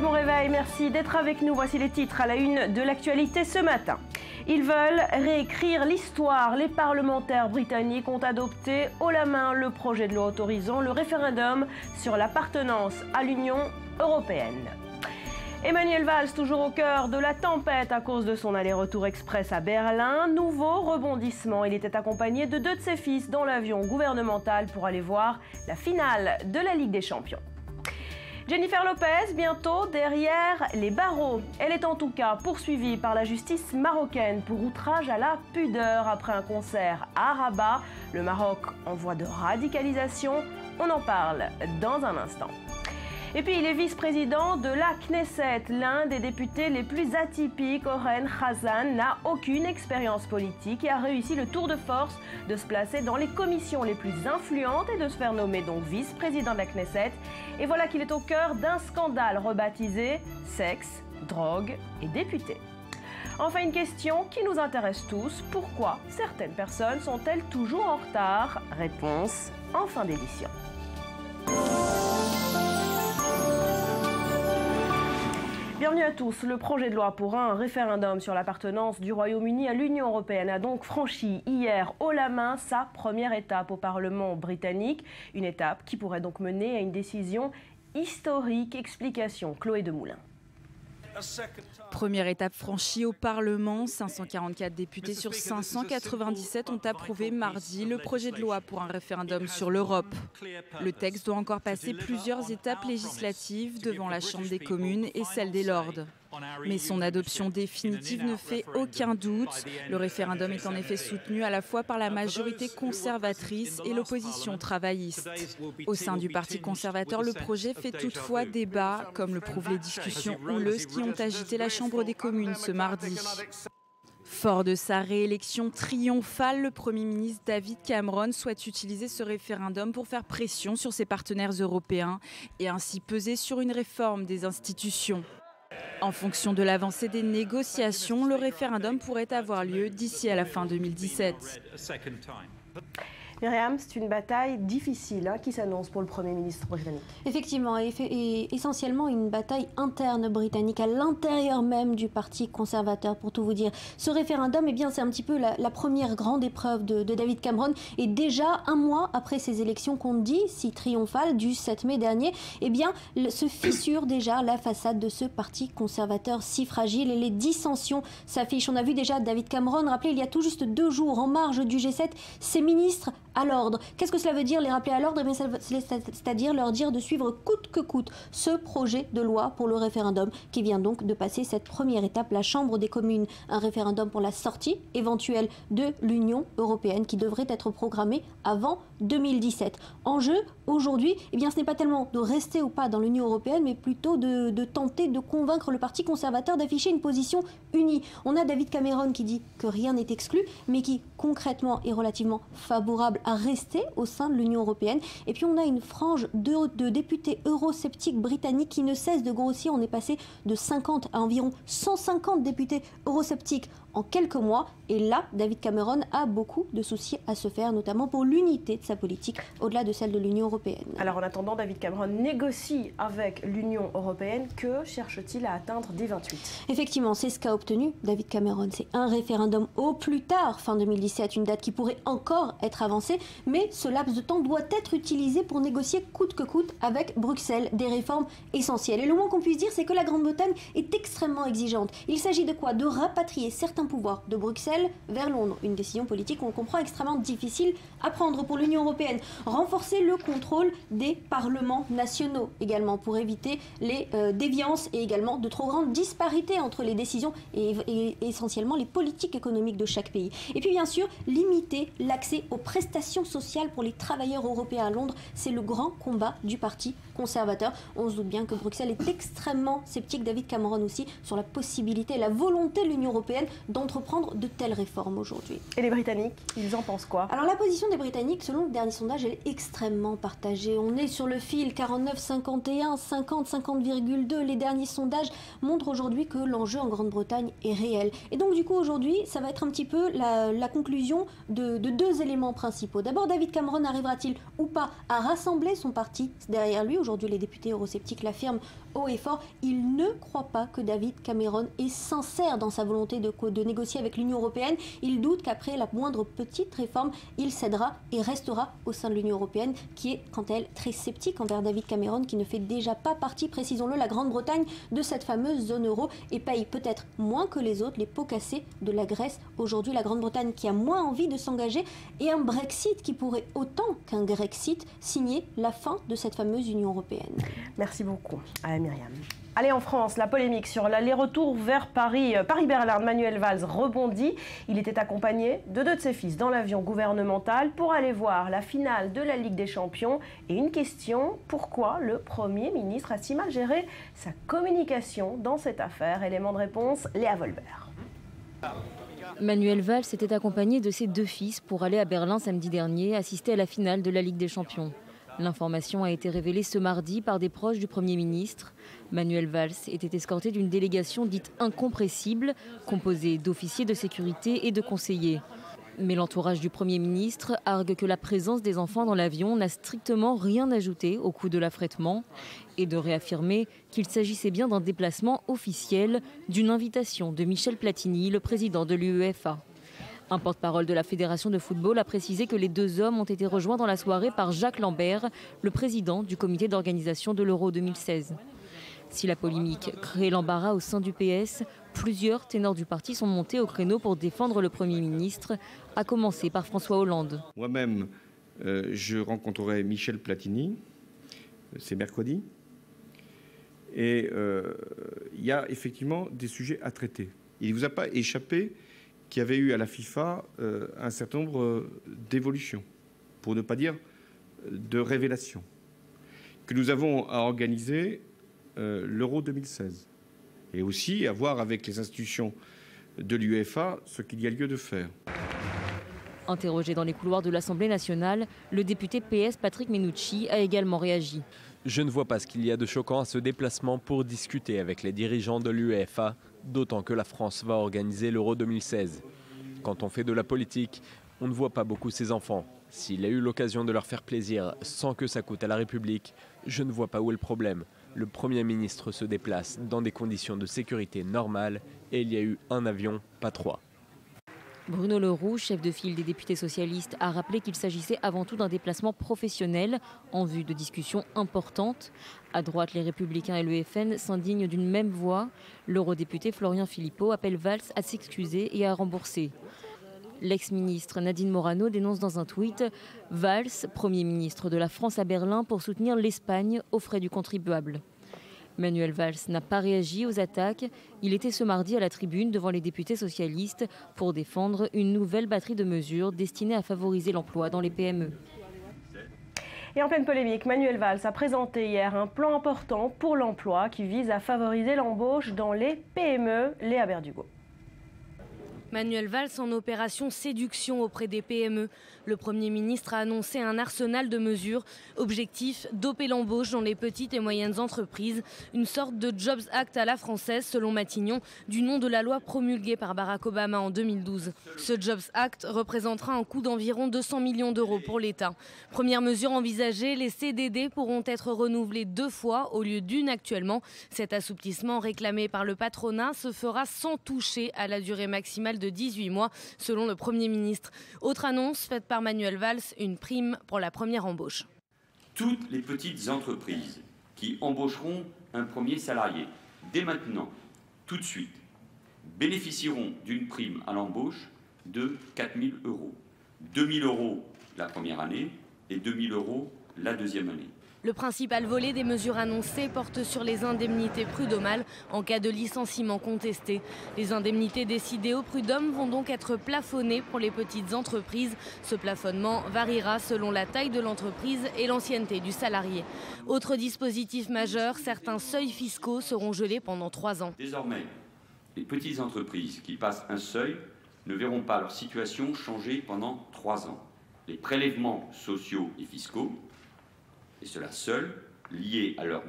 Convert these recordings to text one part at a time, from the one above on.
bon réveil, merci d'être avec nous. Voici les titres à la une de l'actualité ce matin. Ils veulent réécrire l'histoire. Les parlementaires britanniques ont adopté haut la main le projet de loi autorisant le référendum sur l'appartenance à l'Union européenne. Emmanuel Valls, toujours au cœur de la tempête à cause de son aller-retour express à Berlin. Nouveau rebondissement, il était accompagné de deux de ses fils dans l'avion gouvernemental pour aller voir la finale de la Ligue des Champions. Jennifer Lopez, bientôt derrière les barreaux. Elle est en tout cas poursuivie par la justice marocaine pour outrage à la pudeur après un concert à Rabat. Le Maroc en voie de radicalisation. On en parle dans un instant. Et puis, il est vice-président de la Knesset. L'un des députés les plus atypiques, Oren Khazan, n'a aucune expérience politique et a réussi le tour de force de se placer dans les commissions les plus influentes et de se faire nommer donc vice-président de la Knesset. Et voilà qu'il est au cœur d'un scandale rebaptisé « Sexe, drogue et députés ». Enfin, une question qui nous intéresse tous. Pourquoi certaines personnes sont-elles toujours en retard? Réponse en fin d'édition. Bienvenue à tous. Le projet de loi pour un référendum sur l'appartenance du Royaume-Uni à l'Union européenne a donc franchi hier haut la main sa première étape au Parlement britannique. Une étape qui pourrait donc mener à une décision historique. Explication Chloé Demoulin. Première étape franchie au Parlement, 544 députés sur 597 ont approuvé mardi le projet de loi pour un référendum sur l'Europe. Le texte doit encore passer plusieurs étapes législatives devant la Chambre des communes et celle des Lords. Mais son adoption définitive ne fait aucun doute. Le référendum est en effet soutenu à la fois par la majorité conservatrice et l'opposition travailliste. Au sein du Parti conservateur, le projet fait toutefois débat, comme le prouvent les discussions houleuses qui ont agité la Chambre des communes ce mardi. Fort de sa réélection triomphale, le Premier ministre David Cameron souhaite utiliser ce référendum pour faire pression sur ses partenaires européens et ainsi peser sur une réforme des institutions. En fonction de l'avancée des négociations, le référendum pourrait avoir lieu d'ici à la fin 2017. Myriam, c'est une bataille difficile qui s'annonce pour le Premier ministre britannique. Effectivement, et essentiellement une bataille interne britannique, à l'intérieur même du Parti conservateur, pour tout vous dire. Ce référendum, eh bien, c'est un petit peu la première grande épreuve de David Cameron. Et déjà, un mois après ces élections qu'on dit si triomphales du 7 mai dernier, eh bien, se fissure déjà la façade de ce Parti conservateur si fragile et les dissensions s'affichent. On a vu déjà David Cameron rappeler il y a tout juste 2 jours, en marge du G7, ses ministres à l'ordre. Qu'est-ce que cela veut dire, les rappeler à l'ordre? C'est-à-dire leur dire de suivre coûte que coûte ce projet de loi pour le référendum qui vient donc de passer cette première étape, la Chambre des communes. Un référendum pour la sortie éventuelle de l'Union européenne qui devrait être programmée avant 2017. Enjeu aujourd'hui, eh bien, ce n'est pas tellement de rester ou pas dans l'Union européenne, mais plutôt de tenter de convaincre le Parti conservateur d'afficher une position unie. On a David Cameron qui dit que rien n'est exclu, mais qui concrètement est relativement favorable à rester au sein de l'Union européenne. Et puis on a une frange de députés eurosceptiques britanniques qui ne cesse de grossir. On est passé de 50 à environ 150 députés eurosceptiques en quelques mois. Et là, David Cameron a beaucoup de soucis à se faire, notamment pour l'unité de sa politique, au-delà de celle de l'Union européenne. Alors en attendant, David Cameron négocie avec l'Union européenne. Que cherche-t-il à atteindre dès 28 ? Effectivement, c'est ce qu'a obtenu David Cameron. C'est un référendum au plus tard, fin 2017, une date qui pourrait encore être avancée, mais ce laps de temps doit être utilisé pour négocier coûte que coûte avec Bruxelles des réformes essentielles. Et le moins qu'on puisse dire, c'est que la Grande-Bretagne est extrêmement exigeante. Il s'agit de quoi? De rapatrier certains pouvoirs de Bruxelles vers Londres. Une décision politique, on comprend, extrêmement difficile à prendre pour l'Union européenne. Renforcer le contrôle des parlements nationaux également pour éviter les déviances et également de trop grandes disparités entre les décisions et essentiellement les politiques économiques de chaque pays. Et puis bien sûr, limiter l'accès aux prestations sociales pour les travailleurs européens à Londres. C'est le grand combat du Parti conservateur. On se doute bien que Bruxelles est extrêmement sceptique, David Cameron aussi, sur la possibilité et la volonté de l'Union européenne d'entreprendre de telles réformes aujourd'hui. Et les Britanniques, ils en pensent quoi? Alors la position des Britanniques, selon le dernier sondage, elle est extrêmement partagée. On est sur le fil 49-51, 50-50,2. Les derniers sondages montrent aujourd'hui que l'enjeu en Grande-Bretagne est réel. Et donc du coup aujourd'hui, ça va être un petit peu la conclusion de deux éléments principaux. D'abord, David Cameron arrivera-t-il ou pas à rassembler son parti derrière lui? Aujourd'hui, les députés eurosceptiques l'affirment haut et fort. Ils ne croient pas que David Cameron est sincère dans sa volonté de négocier avec l'Union européenne. Ils doutent qu'après la moindre petite réforme, il cédera et restera au sein de l'Union européenne, qui est, quant à elle, très sceptique envers David Cameron, qui ne fait déjà pas partie, précisons-le, la Grande-Bretagne, de cette fameuse zone euro et paye peut-être moins que les autres les pots cassés de la Grèce. Aujourd'hui, la Grande-Bretagne qui a moins envie de s'engager et un Brexit qui pourrait, autant qu'un Grexit, signer la fin de cette fameuse Union européenne. Merci beaucoup à Myriam. Allez, en France, la polémique sur l'aller-retour vers Paris-Berlin de Manuel Valls rebondit. Il était accompagné de deux de ses fils dans l'avion gouvernemental pour aller voir la finale de la Ligue des Champions. Et une question, pourquoi le Premier ministre a si mal géré sa communication dans cette affaire? Élément de réponse, Léa Volbert. Manuel Valls était accompagné de ses deux fils pour aller à Berlin samedi dernier assister à la finale de la Ligue des Champions. L'information a été révélée ce mardi par des proches du Premier ministre. Manuel Valls était escorté d'une délégation dite incompressible, composée d'officiers de sécurité et de conseillers. Mais l'entourage du Premier ministre argue que la présence des enfants dans l'avion n'a strictement rien ajouté au coût de l'affrètement et de réaffirmer qu'il s'agissait bien d'un déplacement officiel, d'une invitation de Michel Platini, le président de l'UEFA. Un porte-parole de la Fédération de football a précisé que les deux hommes ont été rejoints dans la soirée par Jacques Lambert, le président du comité d'organisation de l'Euro 2016. Si la polémique crée l'embarras au sein du PS, plusieurs ténors du parti sont montés au créneau pour défendre le Premier ministre, à commencer par François Hollande. Moi-même, je rencontrerai Michel Platini, c'est mercredi, et il y a effectivement des sujets à traiter. Il ne vous a pas échappé qu'il y avait eu à la FIFA un certain nombre d'évolutions, pour ne pas dire de révélations, que nous avons à organiser l'Euro 2016 et aussi à voir avec les institutions de l'UEFA ce qu'il y a lieu de faire. Interrogé dans les couloirs de l'Assemblée nationale, le député PS Patrick Mennucci a également réagi. Je ne vois pas ce qu'il y a de choquant à ce déplacement pour discuter avec les dirigeants de l'UEFA, d'autant que la France va organiser l'Euro 2016. Quand on fait de la politique, on ne voit pas beaucoup ses enfants. S'il a eu l'occasion de leur faire plaisir sans que ça coûte à la République, je ne vois pas où est le problème. Le Premier ministre se déplace dans des conditions de sécurité normales et il y a eu un avion, pas trois. Bruno Leroux, chef de file des députés socialistes, a rappelé qu'il s'agissait avant tout d'un déplacement professionnel en vue de discussions importantes. À droite, les Républicains et le FN s'indignent d'une même voix. L'eurodéputé Florian Philippot appelle Valls à s'excuser et à rembourser. L'ex-ministre Nadine Morano dénonce dans un tweet « Valls, Premier ministre de la France à Berlin pour soutenir l'Espagne aux frais du contribuable ». Manuel Valls n'a pas réagi aux attaques. Il était ce mardi à la tribune devant les députés socialistes pour défendre une nouvelle batterie de mesures destinées à favoriser l'emploi dans les PME. Et en pleine polémique, Manuel Valls a présenté hier un plan important pour l'emploi qui vise à favoriser l'embauche dans les PME. Léa Berdugo. Manuel Valls en opération séduction auprès des PME. Le Premier ministre a annoncé un arsenal de mesures. Objectif, doper l'embauche dans les petites et moyennes entreprises. Une sorte de Jobs Act à la française, selon Matignon, du nom de la loi promulguée par Barack Obama en 2012. Ce Jobs Act représentera un coût d'environ 200 millions d'euros pour l'État. Première mesure envisagée, les CDD pourront être renouvelés 2 fois au lieu d'une actuellement. Cet assouplissement réclamé par le patronat se fera sans toucher à la durée maximale de 18 mois, selon le Premier ministre. Autre annonce faite par Manuel Valls, une prime pour la première embauche. Toutes les petites entreprises qui embaucheront un premier salarié, dès maintenant, tout de suite, bénéficieront d'une prime à l'embauche de 4 000 €. 2 000 € la première année et 2 000 € la deuxième année. Le principal volet des mesures annoncées porte sur les indemnités prud'homales en cas de licenciement contesté. Les indemnités décidées au prud'homme vont donc être plafonnées pour les petites entreprises. Ce plafonnement variera selon la taille de l'entreprise et l'ancienneté du salarié. Autre dispositif majeur, certains seuils fiscaux seront gelés pendant 3 ans. Désormais, les petites entreprises qui passent un seuil ne verront pas leur situation changer pendant 3 ans. Les prélèvements sociaux et fiscaux, et cela seul, liés à leur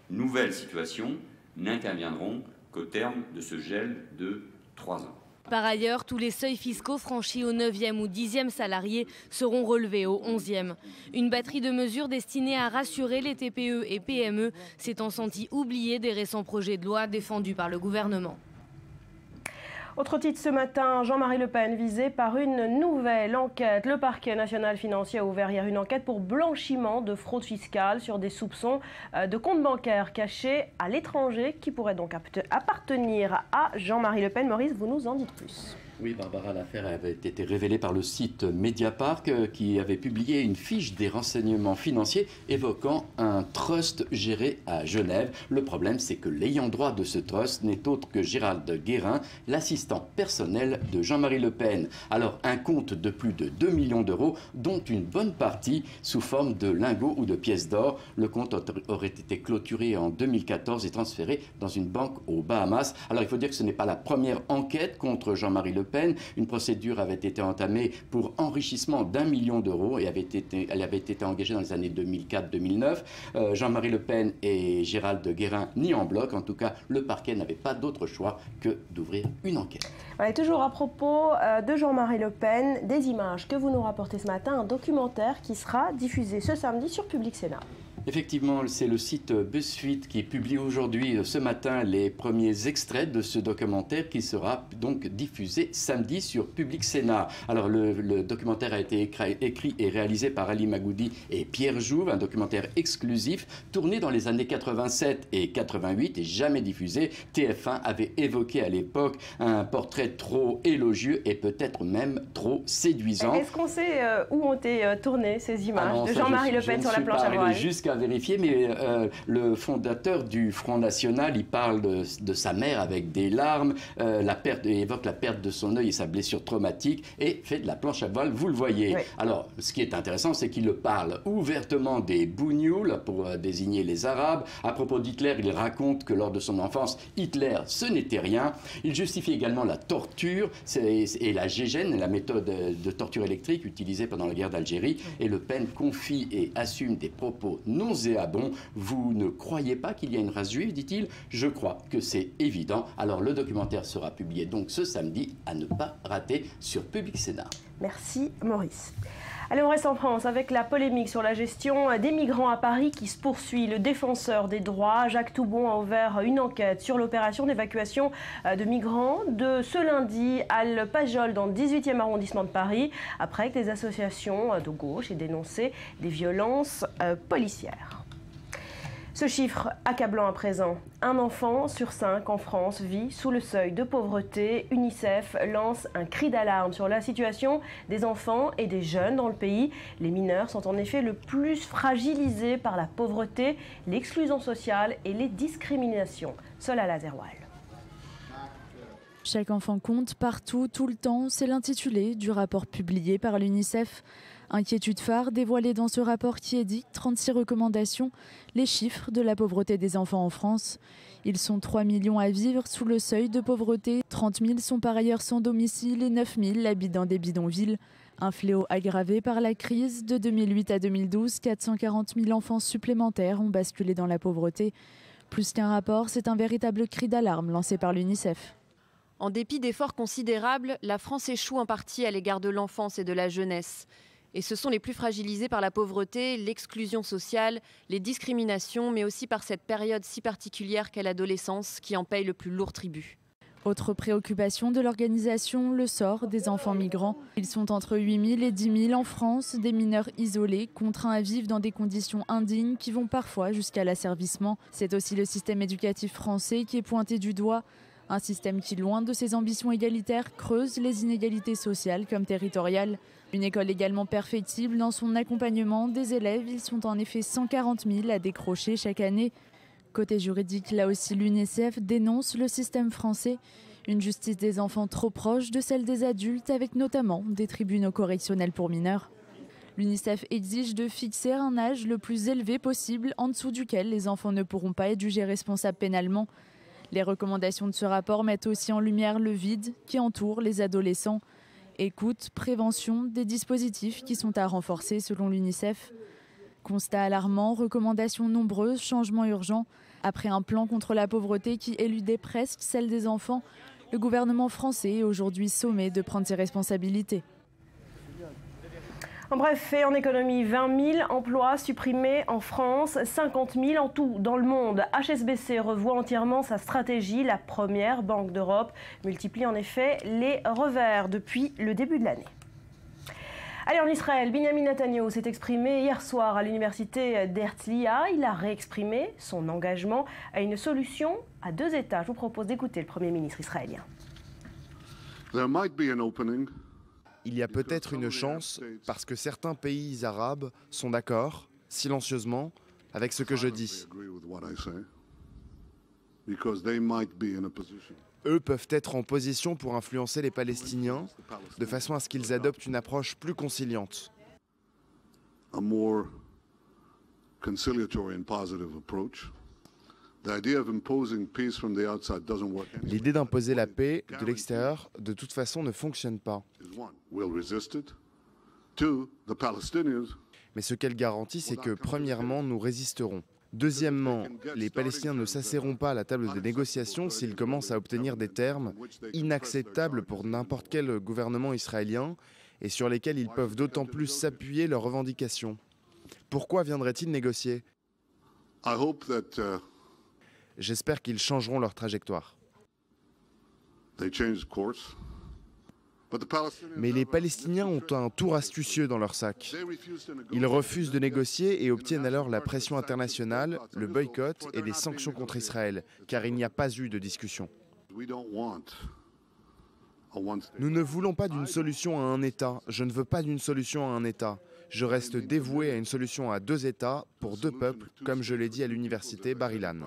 nouvelle situation, n'interviendront qu'au terme de ce gel de 3 ans. Par ailleurs, tous les seuils fiscaux franchis au 9e ou 10e salarié seront relevés au 11e. Une batterie de mesures destinées à rassurer les TPE et PME s'étant sentie oubliée des récents projets de loi défendus par le gouvernement. Autre titre ce matin, Jean-Marie Le Pen visé par une nouvelle enquête. Le parquet national financier a ouvert hier une enquête pour blanchiment de fraude fiscale sur des soupçons de comptes bancaires cachés à l'étranger qui pourraient donc appartenir à Jean-Marie Le Pen. Maurice, vous nous en dites plus. Oui, Barbara, l'affaire avait été révélée par le site Mediapart qui avait publié une fiche des renseignements financiers évoquant un trust géré à Genève. Le problème, c'est que l'ayant droit de ce trust n'est autre que Gérald Guérin, l'assistant personnel de Jean-Marie Le Pen. Alors, un compte de plus de 2 millions d'euros, dont une bonne partie sous forme de lingots ou de pièces d'or. Le compte aurait été clôturé en 2014 et transféré dans une banque aux Bahamas. Alors, il faut dire que ce n'est pas la première enquête contre Jean-Marie Le Pen. Une procédure avait été entamée pour enrichissement d'1 million d'euros et elle avait été engagée dans les années 2004-2009. Jean-Marie Le Pen et Gérald Guérin ni en bloc. En tout cas, le parquet n'avait pas d'autre choix que d'ouvrir une enquête. Et toujours à propos de Jean-Marie Le Pen, des images que vous nous rapportez ce matin, un documentaire qui sera diffusé ce samedi sur Public Sénat. Effectivement, c'est le site BuzzFeed qui publie aujourd'hui, ce matin, les premiers extraits de ce documentaire qui sera donc diffusé samedi sur Public Sénat. Alors, le documentaire a été écrit et réalisé par Ali Magoudi et Pierre Jouve, un documentaire exclusif tourné dans les années 87 et 88 et jamais diffusé. TF1 avait évoqué à l'époque un portrait trop élogieux et peut-être même trop séduisant. Est-ce qu'on sait où ont été tournées ces images de Jean-Marie Le Pen sur la planche à voile ? Jusqu'à vérifier, mais le fondateur du Front National, il parle de sa mère avec des larmes, évoque la perte de son œil et sa blessure traumatique et fait de la planche à voile, vous le voyez. Oui. Alors, ce qui est intéressant, c'est qu'il parle ouvertement des bougnoules pour désigner les Arabes. À propos d'Hitler, il raconte que lors de son enfance, Hitler, ce n'était rien. Il justifie également la torture et la gégène, la méthode de torture électrique utilisée pendant la guerre d'Algérie. Et Le Pen confie et assume des propos nauséabond. Vous ne croyez pas qu'il y a une race juive, dit-il? Je crois que c'est évident. Alors le documentaire sera publié donc ce samedi, à ne pas rater sur Public Sénat. Merci Maurice. Allez, on reste en France avec la polémique sur la gestion des migrants à Paris qui se poursuit. Le défenseur des droits, Jacques Toubon, a ouvert une enquête sur l'opération d'évacuation de migrants de ce lundi à Le Pajol dans le 18e arrondissement de Paris, après que les associations de gauche aient dénoncé des violences policières. Ce chiffre accablant à présent, un enfant sur 5 en France vit sous le seuil de pauvreté. UNICEF lance un cri d'alarme sur la situation des enfants et des jeunes dans le pays. Les mineurs sont en effet le plus fragilisés par la pauvreté, l'exclusion sociale et les discriminations. Solal Lazerwal. Chaque enfant compte partout, tout le temps, c'est l'intitulé du rapport publié par l'UNICEF. Inquiétude phare dévoilée dans ce rapport qui édite 36 recommandations, les chiffres de la pauvreté des enfants en France. Ils sont 3 millions à vivre sous le seuil de pauvreté, 30 000 sont par ailleurs sans domicile et 9 000 habitent dans des bidonvilles. Un fléau aggravé par la crise. De 2008 à 2012, 440 000 enfants supplémentaires ont basculé dans la pauvreté. Plus qu'un rapport, c'est un véritable cri d'alarme lancé par l'UNICEF. En dépit d'efforts considérables, la France échoue en partie à l'égard de l'enfance et de la jeunesse. Et ce sont les plus fragilisés par la pauvreté, l'exclusion sociale, les discriminations, mais aussi par cette période si particulière qu'est l'adolescence qui en paye le plus lourd tribut. Autre préoccupation de l'organisation, le sort des enfants migrants. Ils sont entre 8 000 et 10 000 en France, des mineurs isolés, contraints à vivre dans des conditions indignes qui vont parfois jusqu'à l'asservissement. C'est aussi le système éducatif français qui est pointé du doigt. Un système qui, loin de ses ambitions égalitaires, creuse les inégalités sociales comme territoriales. Une école également perfectible dans son accompagnement des élèves. Ils sont en effet 140 000 à décrocher chaque année. Côté juridique, là aussi l'UNICEF dénonce le système français. Une justice des enfants trop proche de celle des adultes, avec notamment des tribunaux correctionnels pour mineurs. L'UNICEF exige de fixer un âge le plus élevé possible, en dessous duquel les enfants ne pourront pas être jugés responsables pénalement. Les recommandations de ce rapport mettent aussi en lumière le vide qui entoure les adolescents. Écoute, prévention, des dispositifs qui sont à renforcer selon l'UNICEF. Constat alarmant, recommandations nombreuses, changements urgents. Après un plan contre la pauvreté qui éludait presque celle des enfants, le gouvernement français est aujourd'hui sommé de prendre ses responsabilités. En bref, et en économie, 20 000 emplois supprimés en France, 50 000 en tout dans le monde. HSBC revoit entièrement sa stratégie. La première banque d'Europe multiplie en effet les revers depuis le début de l'année. Allez, en Israël, Benjamin Netanyahou s'est exprimé hier soir à l'université d'Herzliya. Il a réexprimé son engagement à une solution à 2 États. Je vous propose d'écouter le Premier ministre israélien. Il y a peut-être une chance parce que certains pays arabes sont d'accord, silencieusement, avec ce que je dis. Eux peuvent être en position pour influencer les Palestiniens de façon à ce qu'ils adoptent une approche plus conciliante. L'idée d'imposer la paix de l'extérieur, de toute façon, ne fonctionne pas. Mais ce qu'elle garantit, c'est que, premièrement, nous résisterons. Deuxièmement, les Palestiniens ne s'asserront pas à la table des négociations s'ils commencent à obtenir des termes inacceptables pour n'importe quel gouvernement israélien et sur lesquels ils peuvent d'autant plus s'appuyer leurs revendications. Pourquoi viendraient-ils négocier ? J'espère qu'ils changeront leur trajectoire. Mais les Palestiniens ont un tour astucieux dans leur sac. Ils refusent de négocier et obtiennent alors la pression internationale, le boycott et les sanctions contre Israël, car il n'y a pas eu de discussion. Nous ne voulons pas d'une solution à un État. Je ne veux pas d'une solution à un État. Je reste dévoué à une solution à 2 États pour 2 peuples, comme je l'ai dit à l'université Bar-Ilan.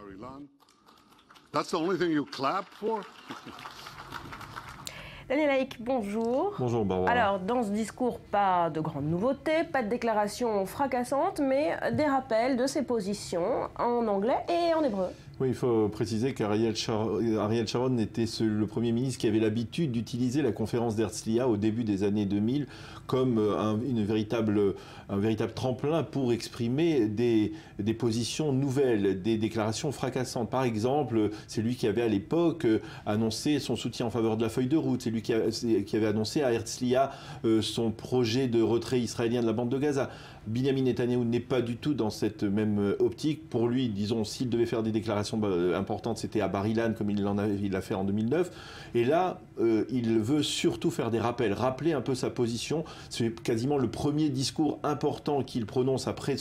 Daniel Haïk, bonjour. Bonjour Barbara. Alors, dans ce discours, pas de grandes nouveautés, pas de déclarations fracassantes, mais des rappels de ses positions en anglais et en hébreu. Oui, il faut préciser qu'Ariel Sharon était le Premier ministre qui avait l'habitude d'utiliser la conférence d'Herzliya au début des années 2000 comme un véritable tremplin pour exprimer des positions nouvelles, des déclarations fracassantes. Par exemple, c'est lui qui avait à l'époque annoncé son soutien en faveur de la feuille de route, c'est lui qui avait annoncé à Herzliya son projet de retrait israélien de la bande de Gaza. Benjamin Netanyahou n'est pas du tout dans cette même optique. Pour lui, disons, s'il devait faire des déclarations importantes, c'était à Bar-Ilan, comme il l'a fait en 2009. Et là, il veut surtout faire des rappels, rappeler un peu sa position. C'est quasiment le premier discours important qu'il prononce après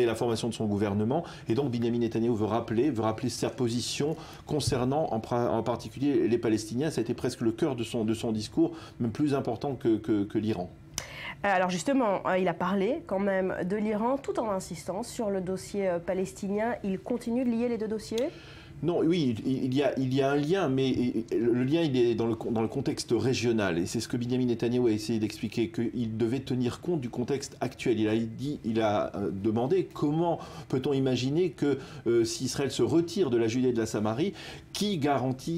la formation de son gouvernement. Et donc, Benjamin Netanyahou veut rappeler sa position concernant en particulier les Palestiniens. Ça a été presque le cœur de son discours, même plus important que l'Iran. Alors justement, il a parlé quand même de l'Iran tout en insistant sur le dossier palestinien. Il continue de lier les 2 dossiers ? Non, oui, il y a un lien, mais le lien, il est dans le contexte régional. Et c'est ce que Benjamin Netanyahou a essayé d'expliquer, qu'il devait tenir compte du contexte actuel. Il a demandé comment peut-on imaginer que si Israël se retire de la Judée et de la Samarie, qui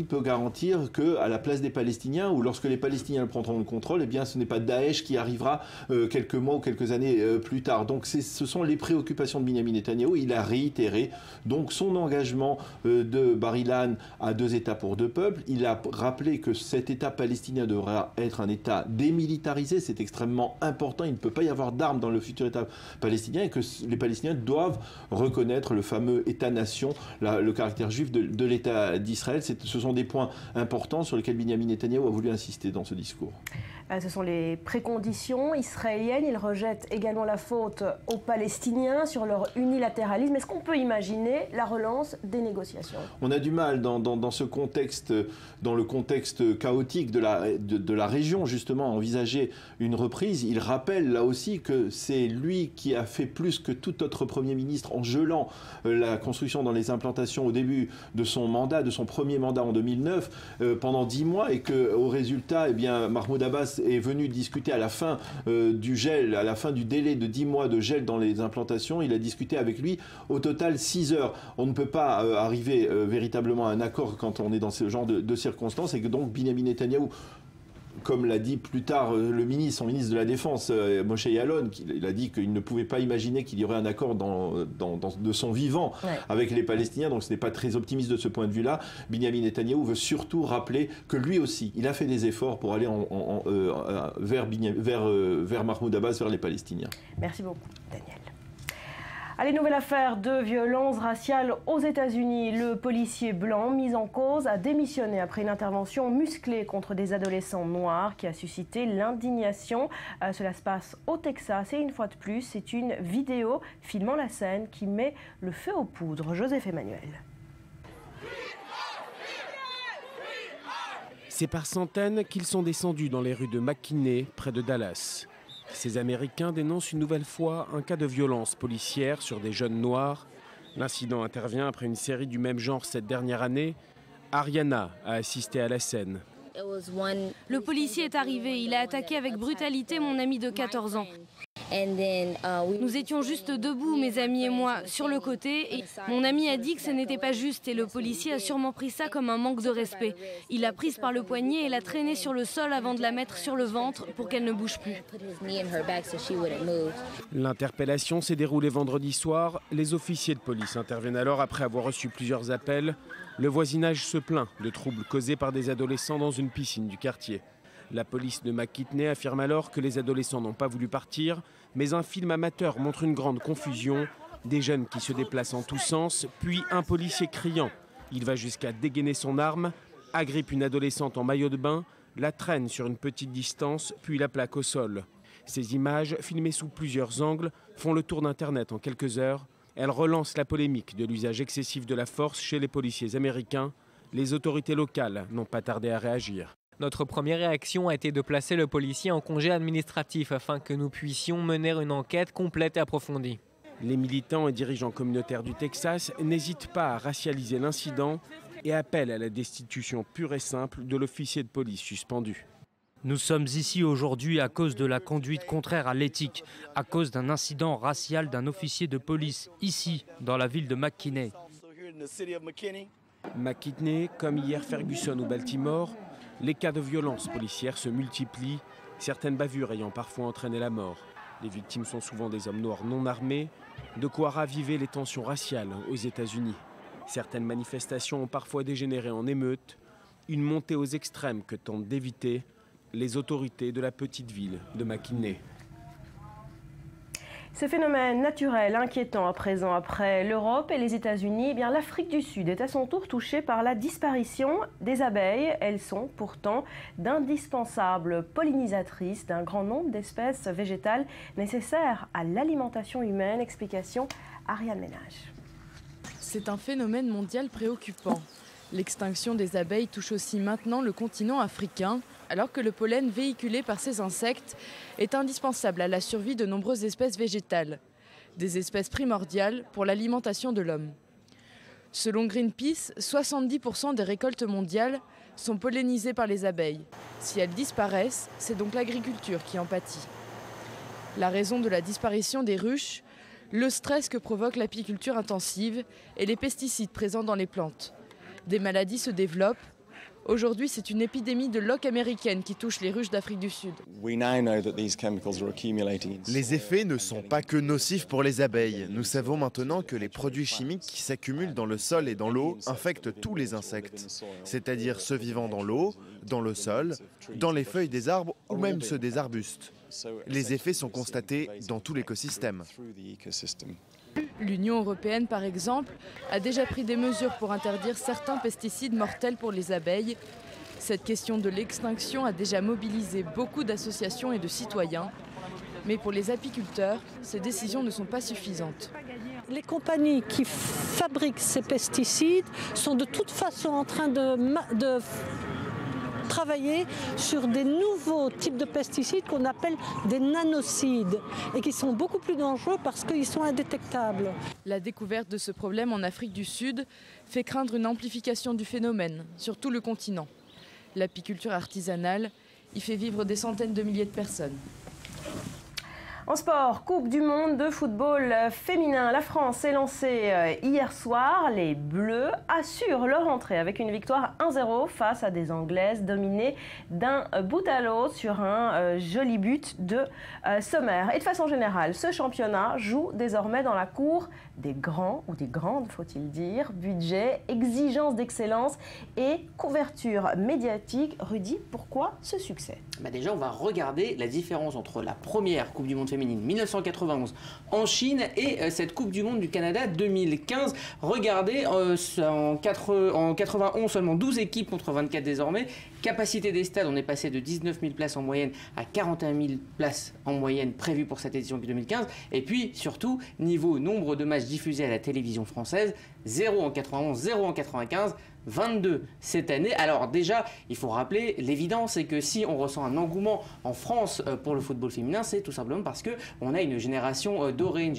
peut garantir qu'à la place des Palestiniens, ou lorsque les Palestiniens prendront le contrôle, eh bien ce n'est pas Daesh qui arrivera quelques mois ou quelques années plus tard. Donc ce sont les préoccupations de Benjamin Netanyahou. Il a réitéré donc son engagement de Bar-Ilan à 2 États pour 2 peuples. Il a rappelé que cet État palestinien devra être un État démilitarisé. C'est extrêmement important. Il ne peut pas y avoir d'armes dans le futur État palestinien et que les Palestiniens doivent reconnaître le fameux État-nation, le caractère juif de l'État d'Israël. Ce sont des points importants sur lesquels Benjamin Netanyahou a voulu insister dans ce discours. Ce sont les préconditions israéliennes. Il rejette également la faute aux Palestiniens sur leur unilatéralisme. Est-ce qu'on peut imaginer la relance des négociations ? On a du mal dans ce contexte, dans le contexte chaotique de la région, justement, à envisager une reprise. Il rappelle là aussi que c'est lui qui a fait plus que tout autre Premier ministre en gelant la construction dans les implantations au début de son mandat, de son premier mandat en 2009, pendant 10 mois, et qu'au résultat, eh bien, Mahmoud Abbas est venu discuter à la fin du gel, à la fin du délai de 10 mois de gel dans les implantations. Il a discuté avec lui au total 6 heures. On ne peut pas arriver véritablement à un accord quand on est dans ce genre de circonstances, et que donc Binyamin Netanyahou, comme l'a dit plus tard son ministre de la Défense, Moshe Yaalon, il a dit qu'il ne pouvait pas imaginer qu'il y aurait un accord de son vivant avec les Palestiniens, donc ce n'est pas très optimiste de ce point de vue-là. Binyamin Netanyahou veut surtout rappeler que lui aussi, il a fait des efforts pour aller vers Mahmoud Abbas, vers les Palestiniens. Merci beaucoup, Daniel. Allez, nouvelle affaire de violence raciale aux États-Unis. Le policier blanc mis en cause a démissionné après une intervention musclée contre des adolescents noirs qui a suscité l'indignation. Cela se passe au Texas et une fois de plus, c'est une vidéo filmant la scène qui met le feu aux poudres. Joseph Emmanuel. C'est par centaines qu'ils sont descendus dans les rues de McKinney, près de Dallas. Ces Américains dénoncent une nouvelle fois un cas de violence policière sur des jeunes noirs. L'incident intervient après une série du même genre cette dernière année. Ariana a assisté à la scène. Le policier est arrivé, il a attaqué avec brutalité mon ami de 14 ans. Nous étions juste debout, mes amis et moi, sur le côté, et mon ami a dit que ce n'était pas juste et le policier a sûrement pris ça comme un manque de respect. Il l'a prise par le poignet et l'a traînée sur le sol avant de la mettre sur le ventre pour qu'elle ne bouge plus. L'interpellation s'est déroulée vendredi soir. Les officiers de police interviennent alors après avoir reçu plusieurs appels. Le voisinage se plaint de troubles causés par des adolescents dans une piscine du quartier. La police de McKinney affirme alors que les adolescents n'ont pas voulu partir, mais un film amateur montre une grande confusion. Des jeunes qui se déplacent en tous sens, puis un policier criant. Il va jusqu'à dégainer son arme, agrippe une adolescente en maillot de bain, la traîne sur une petite distance, puis la plaque au sol. Ces images, filmées sous plusieurs angles, font le tour d'Internet en quelques heures. Elles relancent la polémique de l'usage excessif de la force chez les policiers américains. Les autorités locales n'ont pas tardé à réagir. Notre première réaction a été de placer le policier en congé administratif afin que nous puissions mener une enquête complète et approfondie. Les militants et dirigeants communautaires du Texas n'hésitent pas à racialiser l'incident et appellent à la destitution pure et simple de l'officier de police suspendu. Nous sommes ici aujourd'hui à cause de la conduite contraire à l'éthique, à cause d'un incident racial d'un officier de police, ici, dans la ville de McKinney. McKinney, comme hier Ferguson ou Baltimore, les cas de violence policière se multiplient, certaines bavures ayant parfois entraîné la mort. Les victimes sont souvent des hommes noirs non armés, de quoi raviver les tensions raciales aux États-Unis. Certaines manifestations ont parfois dégénéré en émeutes, une montée aux extrêmes que tentent d'éviter les autorités de la petite ville de McKinney. Ce phénomène naturel inquiétant à présent après l'Europe et les États-Unis, eh bien l'Afrique du Sud est à son tour touchée par la disparition des abeilles. Elles sont pourtant d'indispensables pollinisatrices d'un grand nombre d'espèces végétales nécessaires à l'alimentation humaine. Explication Ariane Ménage. C'est un phénomène mondial préoccupant. L'extinction des abeilles touche aussi maintenant le continent africain, alors que le pollen véhiculé par ces insectes est indispensable à la survie de nombreuses espèces végétales, des espèces primordiales pour l'alimentation de l'homme. Selon Greenpeace, 70% des récoltes mondiales sont pollinisées par les abeilles. Si elles disparaissent, c'est donc l'agriculture qui en pâtit. La raison de la disparition des ruches, le stress que provoque l'apiculture intensive et les pesticides présents dans les plantes. Des maladies se développent. Aujourd'hui, c'est une épidémie de loques américaine qui touche les ruches d'Afrique du Sud. Les effets ne sont pas que nocifs pour les abeilles. Nous savons maintenant que les produits chimiques qui s'accumulent dans le sol et dans l'eau infectent tous les insectes, c'est-à-dire ceux vivant dans l'eau, dans le sol, dans les feuilles des arbres ou même ceux des arbustes. Les effets sont constatés dans tout l'écosystème. L'Union européenne, par exemple, a déjà pris des mesures pour interdire certains pesticides mortels pour les abeilles. Cette question de l'extinction a déjà mobilisé beaucoup d'associations et de citoyens. Mais pour les apiculteurs, ces décisions ne sont pas suffisantes. Les compagnies qui fabriquent ces pesticides sont de toute façon en train de travailler sur des nouveaux types de pesticides qu'on appelle des nanocides et qui sont beaucoup plus dangereux parce qu'ils sont indétectables. La découverte de ce problème en Afrique du Sud fait craindre une amplification du phénomène sur tout le continent. L'apiculture artisanale Il fait vivre des centaines de milliers de personnes. En sport, Coupe du monde de football féminin. La France s'est lancée hier soir. Les Bleus assurent leur entrée avec une victoire 1-0 face à des Anglaises dominées d'un bout à l'autre sur un joli but de Sommer. Et de façon générale, ce championnat joue désormais dans la cour des grands, ou des grandes faut-il dire, budget, exigence d'excellence et couverture médiatique. Rudy, pourquoi ce succès ? Déjà, on va regarder la différence entre la première Coupe du monde féminine 1991 en Chine et cette Coupe du monde du Canada 2015. Regardez, en 91, seulement 12 équipes contre 24 désormais. Capacité des stades, on est passé de 19 000 places en moyenne à 41 000 places en moyenne prévues pour cette édition 2015. Et puis, surtout, niveau nombre de matchs diffusés à la télévision française, 0 en 91, 0 en 95, 22 cette année. Alors déjà, il faut rappeler, l'évidence c'est que si on ressent un engouement en France pour le football féminin, c'est tout simplement parce qu'on a une génération dorée,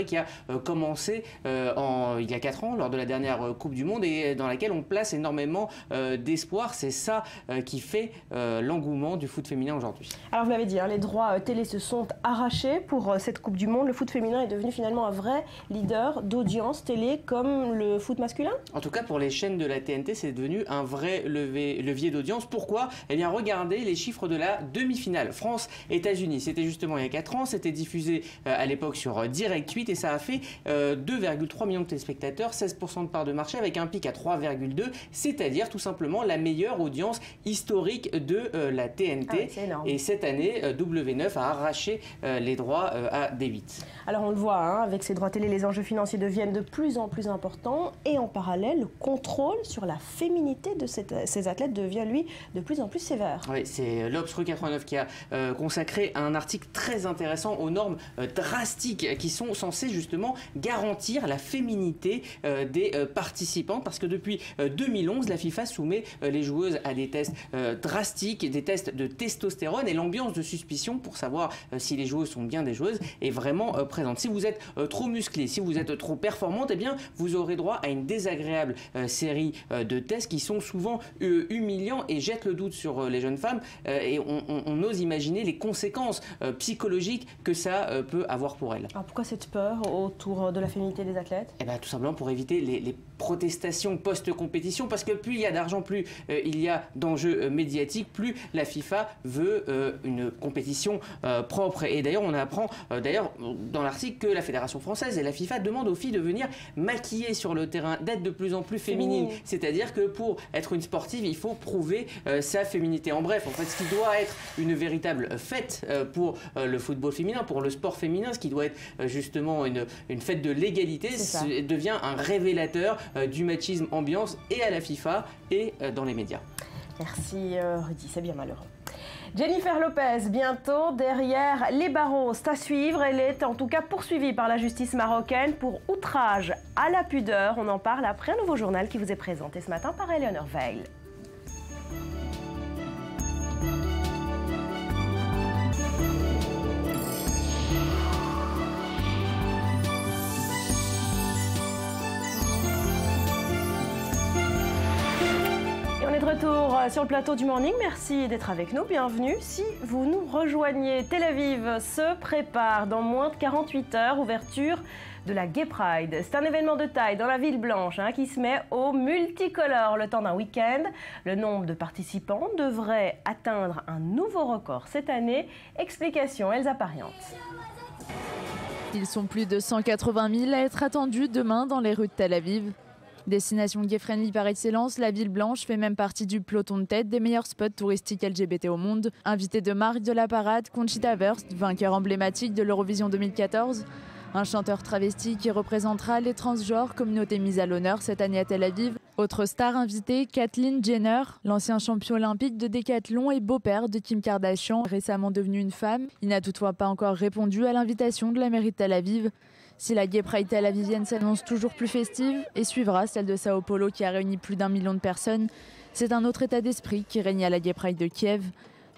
qui a commencé il y a 4 ans, lors de la dernière Coupe du Monde, et dans laquelle on place énormément d'espoir. C'est ça qui fait l'engouement du foot féminin aujourd'hui. Alors vous l'avez dit, les droits télé se sont arrachés pour cette Coupe du Monde. Le foot féminin est devenu finalement un vrai leader d'audience télé comme le foot masculin ? En tout cas, pour les chaînes de la TNT, c'est devenu un vrai levier d'audience. Pourquoi ? Eh bien, regardez les chiffres de la demi-finale France-États-Unis. C'était justement il y a 4 ans, c'était diffusé à l'époque sur Direct 8 et ça a fait 2,3 millions de téléspectateurs, 16% de part de marché avec un pic à 3,2, c'est-à-dire tout simplement la meilleure audience historique de la TNT. C'est énorme. Et cette année, W9 a arraché les droits à D8. Alors on le voit, avec ces droits télé, les enjeux financiers deviennent de plus en plus importants et en parallèle, le contrôle sur la féminité de ces athlètes devient, lui, de plus en plus sévère. Oui, c'est l'Obs Rue 89 qui a consacré un article très intéressant aux normes drastiques qui sont censées justement garantir la féminité des participants, parce que depuis 2011, la FIFA soumet les joueuses à des tests drastiques, des tests de testostérone, et l'ambiance de suspicion pour savoir si les joueuses sont bien des joueuses est vraiment présente. Si vous êtes trop musclé, si vous êtes trop performante, eh bien vous aurez droit à une désagréable série de tests qui sont souvent humiliants et jettent le doute sur les jeunes femmes, et on ose imaginer les conséquences psychologiques que ça peut avoir pour elles. Alors pourquoi cette peur autour de la féminité des athlètes ? Eh bien, tout simplement pour éviter les protestations post-compétition, parce que plus il y a d'argent, plus il y a d'enjeux médiatiques, plus la FIFA veut une compétition propre. Et d'ailleurs, on apprend dans l'article que la Fédération française et la FIFA demandent aux filles de venir maquiller sur le terrain, d'être de plus en plus féminines. C'est-à-dire que pour être une sportive, il faut prouver sa féminité. En bref, en fait, ce qui doit être une véritable fête pour le football féminin, pour le sport féminin, ce qui doit être justement une fête de l'égalité, devient un révélateur du machisme ambiance et à la FIFA et dans les médias. Merci Rudy, c'est bien malheureux. Jennifer Lopez, bientôt derrière les barreaux. C'est à suivre. Elle est en tout cas poursuivie par la justice marocaine pour outrage à la pudeur. On en parle après un nouveau journal qui vous est présenté ce matin par Eleanor Veil. De retour sur le plateau du Morning, merci d'être avec nous, bienvenue. Si vous nous rejoignez, Tel Aviv se prépare dans moins de 48 heures, ouverture de la Gay Pride. C'est un événement de taille dans la ville blanche qui se met au multicolore le temps d'un week-end. Le nombre de participants devrait atteindre un nouveau record cette année. Explication, Elsa Pariante. Ils sont plus de 180 000 à être attendus demain dans les rues de Tel Aviv. Destination gay-friendly par excellence, la ville blanche fait même partie du peloton de tête des meilleurs spots touristiques LGBT au monde. Invité de marque de la parade, Conchita Wurst, vainqueur emblématique de l'Eurovision 2014. Un chanteur travesti qui représentera les transgenres, communauté mise à l'honneur cette année à Tel Aviv. Autre star invitée, Kathleen Jenner, l'ancien champion olympique de décathlon et beau-père de Kim Kardashian, récemment devenu une femme. Il n'a toutefois pas encore répondu à l'invitation de la mairie de Tel Aviv. Si la Gay Pride tel avivienne s'annonce toujours plus festive et suivra celle de Sao Paulo qui a réuni plus d'1 million de personnes, c'est un autre état d'esprit qui règne à la Gay Pride de Kiev.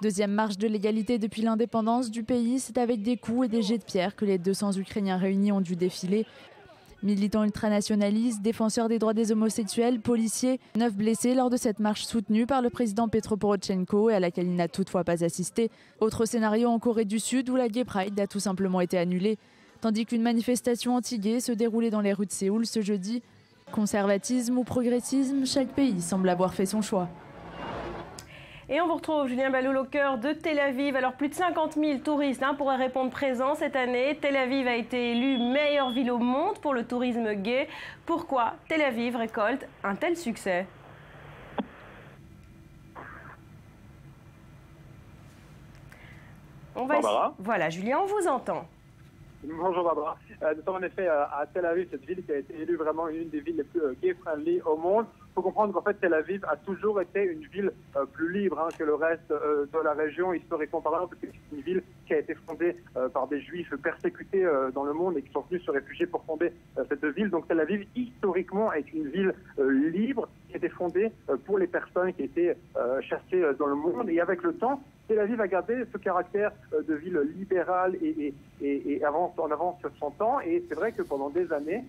Deuxième marche de l'égalité depuis l'indépendance du pays, c'est avec des coups et des jets de pierre que les 200 Ukrainiens réunis ont dû défiler. Militants ultranationalistes, défenseurs des droits des homosexuels, policiers, 9 blessés lors de cette marche soutenue par le président Petro Poroshenko et à laquelle il n'a toutefois pas assisté. Autre scénario en Corée du Sud où la Gay Pride a tout simplement été annulée, tandis qu'une manifestation anti-gay se déroulait dans les rues de Séoul ce jeudi. Conservatisme ou progressisme, chaque pays semble avoir fait son choix. Et on vous retrouve, Julien Baloul, au cœur de Tel Aviv. Alors, plus de 50 000 touristes pourraient répondre présents cette année. Tel Aviv a été élue meilleure ville au monde pour le tourisme gay. Pourquoi Tel Aviv récolte un tel succès? Voilà, Julien, on vous entend. Bonjour Barbara. Nous sommes en effet à Tel Aviv, cette ville qui a été élue vraiment une des villes les plus gay-friendly au monde. Il faut comprendre qu'en fait Tel Aviv a toujours été une ville plus libre que le reste de la région, historiquement parlant, parce que c'est une ville qui a été fondée par des juifs persécutés dans le monde et qui sont venus se réfugier pour fonder cette ville. Donc Tel Aviv, historiquement, est une ville libre qui a été fondée pour les personnes qui étaient chassées dans le monde. Et avec le temps, Tel Aviv a gardé ce caractère de ville libérale et avance en avance sur son temps. Et c'est vrai que pendant des années,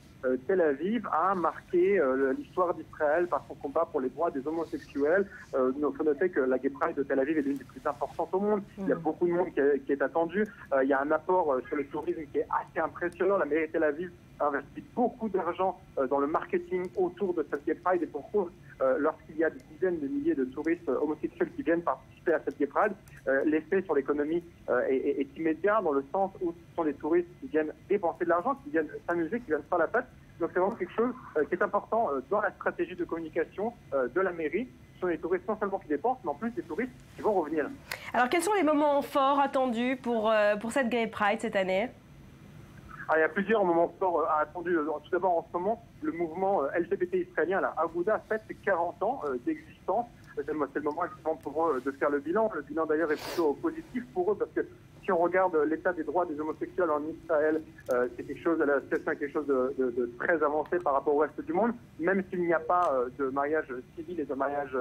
Tel Aviv a marqué l'histoire d'Israël par son combat pour les droits des homosexuels. Il faut noter que la Gay Pride de Tel Aviv est l'une des plus importantes au monde. Il y a beaucoup de monde qui est attendu. Il y a un apport sur le tourisme qui est assez impressionnant. La mairie de Tel Aviv a investi beaucoup d'argent dans le marketing autour de cette Gay Pride. Et pour cause, lorsqu'il y a des dizaines de milliers de touristes homosexuels qui viennent participer à cette Gay Pride, l'effet sur l'économie est immédiat, dans le sens où ce sont des touristes qui viennent dépenser de l'argent, qui viennent s'amuser, qui viennent faire la fête. Donc c'est vraiment quelque chose qui est important dans la stratégie de communication de la mairie. Ce sont les touristes non seulement qui dépensent, mais en plus des touristes qui vont revenir. Alors quels sont les moments forts attendus pour cette Gay Pride cette année? Il y a plusieurs moments forts attendus. Tout d'abord, en ce moment, le mouvement LGBT israélien, la Aguda, fête ses 40 ans d'existence. C'est le moment exactement pour eux de faire le bilan. Le bilan d'ailleurs est plutôt positif pour eux parce que si on regarde l'état des droits des homosexuels en Israël, c'est quelque chose, la situation est quelque chose de très avancé par rapport au reste du monde. Même s'il n'y a pas de mariage civil et de mariage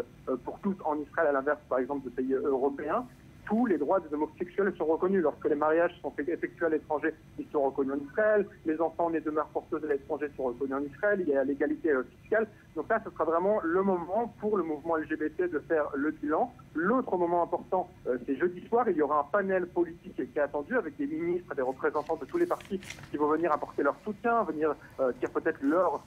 pour tous en Israël, à l'inverse par exemple de pays européens, tous les droits des homosexuels sont reconnus. Lorsque les mariages sont effectués à l'étranger, ils sont reconnus en Israël. Les enfants nés de mères porteuses à l'étranger sont reconnus en Israël. Il y a l'égalité fiscale. Donc là, ce sera vraiment le moment pour le mouvement LGBT de faire le bilan. L'autre moment important, c'est jeudi soir. Il y aura un panel politique qui est attendu avec des ministres, des représentants de tous les partis qui vont venir apporter leur soutien, venir dire peut-être leur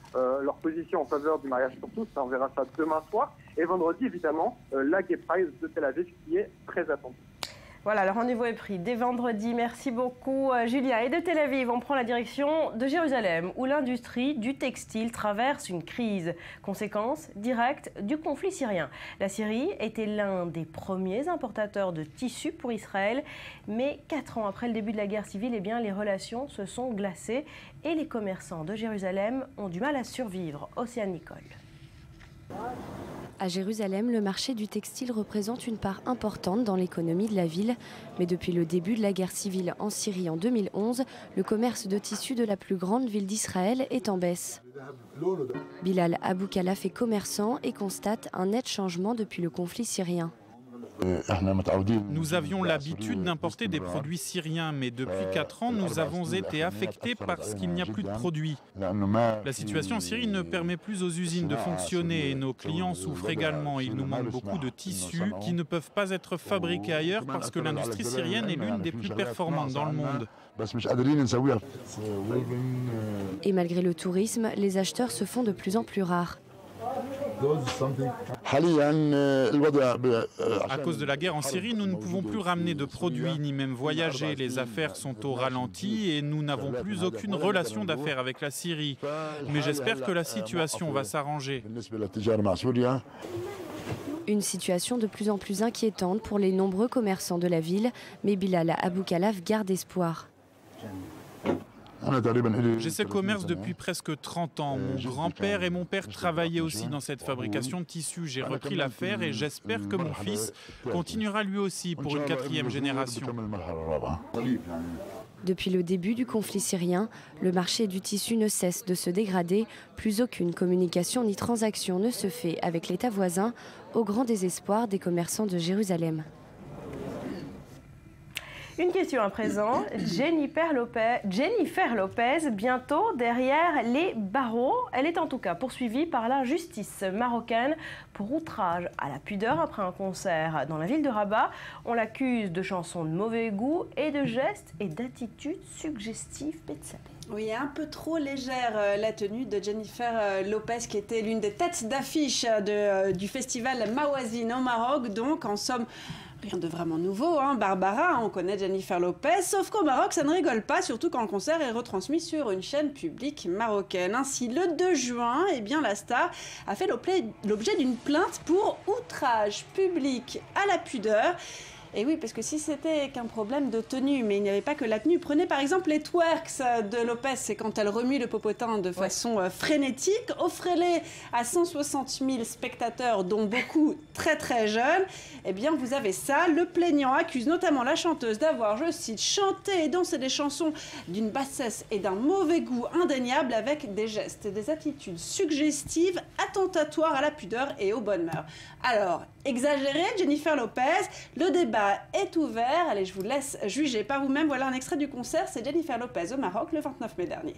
position en faveur du mariage pour tous. On verra ça demain soir. Et vendredi, évidemment, la Gay Pride de Tel Aviv qui est très attendue. Voilà, le rendez-vous est pris dès vendredi. Merci beaucoup, Julien. Et de Tel Aviv, on prend la direction de Jérusalem, où l'industrie du textile traverse une crise. Conséquence directe du conflit syrien. La Syrie était l'un des premiers importateurs de tissus pour Israël. Mais 4 ans après le début de la guerre civile, les relations se sont glacées et les commerçants de Jérusalem ont du mal à survivre. Océane Nicole. À Jérusalem, le marché du textile représente une part importante dans l'économie de la ville. Mais depuis le début de la guerre civile en Syrie en 2011, le commerce de tissus de la plus grande ville d'Israël est en baisse. Bilal Aboukalaf est commerçant et constate un net changement depuis le conflit syrien. Nous avions l'habitude d'importer des produits syriens, mais depuis 4 ans, nous avons été affectés parce qu'il n'y a plus de produits. La situation en Syrie ne permet plus aux usines de fonctionner et nos clients souffrent également. Il nous manque beaucoup de tissus qui ne peuvent pas être fabriqués ailleurs parce que l'industrie syrienne est l'une des plus performantes dans le monde. Et malgré le tourisme, les acheteurs se font de plus en plus rares. À cause de la guerre en Syrie, nous ne pouvons plus ramener de produits ni même voyager. Les affaires sont au ralenti et nous n'avons plus aucune relation d'affaires avec la Syrie. Mais j'espère que la situation va s'arranger. Une situation de plus en plus inquiétante pour les nombreux commerçants de la ville, mais Bilal Aboukalaf garde espoir. J'ai ce commerce depuis presque 30 ans. Mon grand-père et mon père travaillaient aussi dans cette fabrication de tissus. J'ai repris l'affaire et j'espère que mon fils continuera lui aussi pour une 4e génération. Depuis le début du conflit syrien, le marché du tissu ne cesse de se dégrader. Plus aucune communication ni transaction ne se fait avec l'État voisin, au grand désespoir des commerçants de Jérusalem. Une question à présent. Jennifer Lopez, bientôt derrière les barreaux. Elle est en tout cas poursuivie par la justice marocaine pour outrage à la pudeur après un concert dans la ville de Rabat. On l'accuse de chansons de mauvais goût et de gestes et d'attitudes suggestives. Oui, un peu trop légère la tenue de Jennifer Lopez, qui était l'une des têtes d'affiche du festival Mawazine au Maroc. Donc, en somme, rien de vraiment nouveau, hein. Barbara, on connaît Jennifer Lopez, sauf qu'au Maroc, ça ne rigole pas, surtout quand le concert est retransmis sur une chaîne publique marocaine. Ainsi, le 2 juin, eh bien, la star a fait l'objet d'une plainte pour outrage public à la pudeur. Et oui, parce que si c'était qu'un problème de tenue, mais il n'y avait pas que la tenue. Prenez par exemple les twerks de Lopez, c'est quand elle remue le popotin de façon frénétique. Offrez-les à 160 000 spectateurs, dont beaucoup très très jeunes. Eh bien, vous avez ça. Le plaignant accuse notamment la chanteuse d'avoir, je cite, chanté et dansé des chansons d'une bassesse et d'un mauvais goût indéniable avec des gestes et des attitudes suggestives, attentatoires à la pudeur et aux bonnes mœurs. Alors, exagéré, Jennifer Lopez, le débat est ouvert. Allez, je vous laisse juger par vous-même. Voilà un extrait du concert. C'est Jennifer Lopez au Maroc le 29 mai dernier.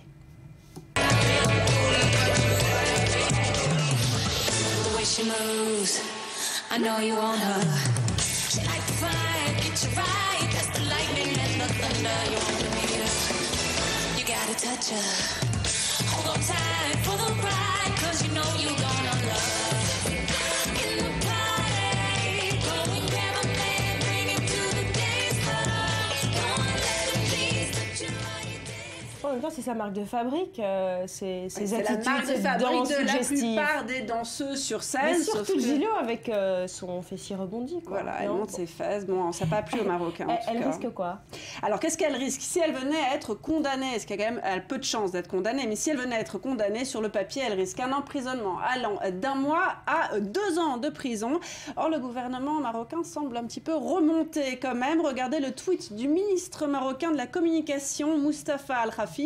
En même temps, c'est sa marque de fabrique, ces C'est attitudes, la marque de cette fabrique danse de la suggestive. plupart des danseuses sur scène. Mais sauf surtout que... Gillo avec son fessier rebondi. Quoi. Voilà, elle monte ses fesses. Bon, ça n'a pas plu aux Marocains. Elle risque quoi? Alors, qu'est-ce qu'elle risque? Si elle venait à être condamnée, parce qu'elle a quand même elle a peu de chances d'être condamnée, mais si elle venait à être condamnée, sur le papier, elle risque un emprisonnement allant d'1 mois à 2 ans de prison. Or, le gouvernement marocain semble un petit peu remonter quand même. Regardez le tweet du ministre marocain de la communication, Moustapha Al-Khafi,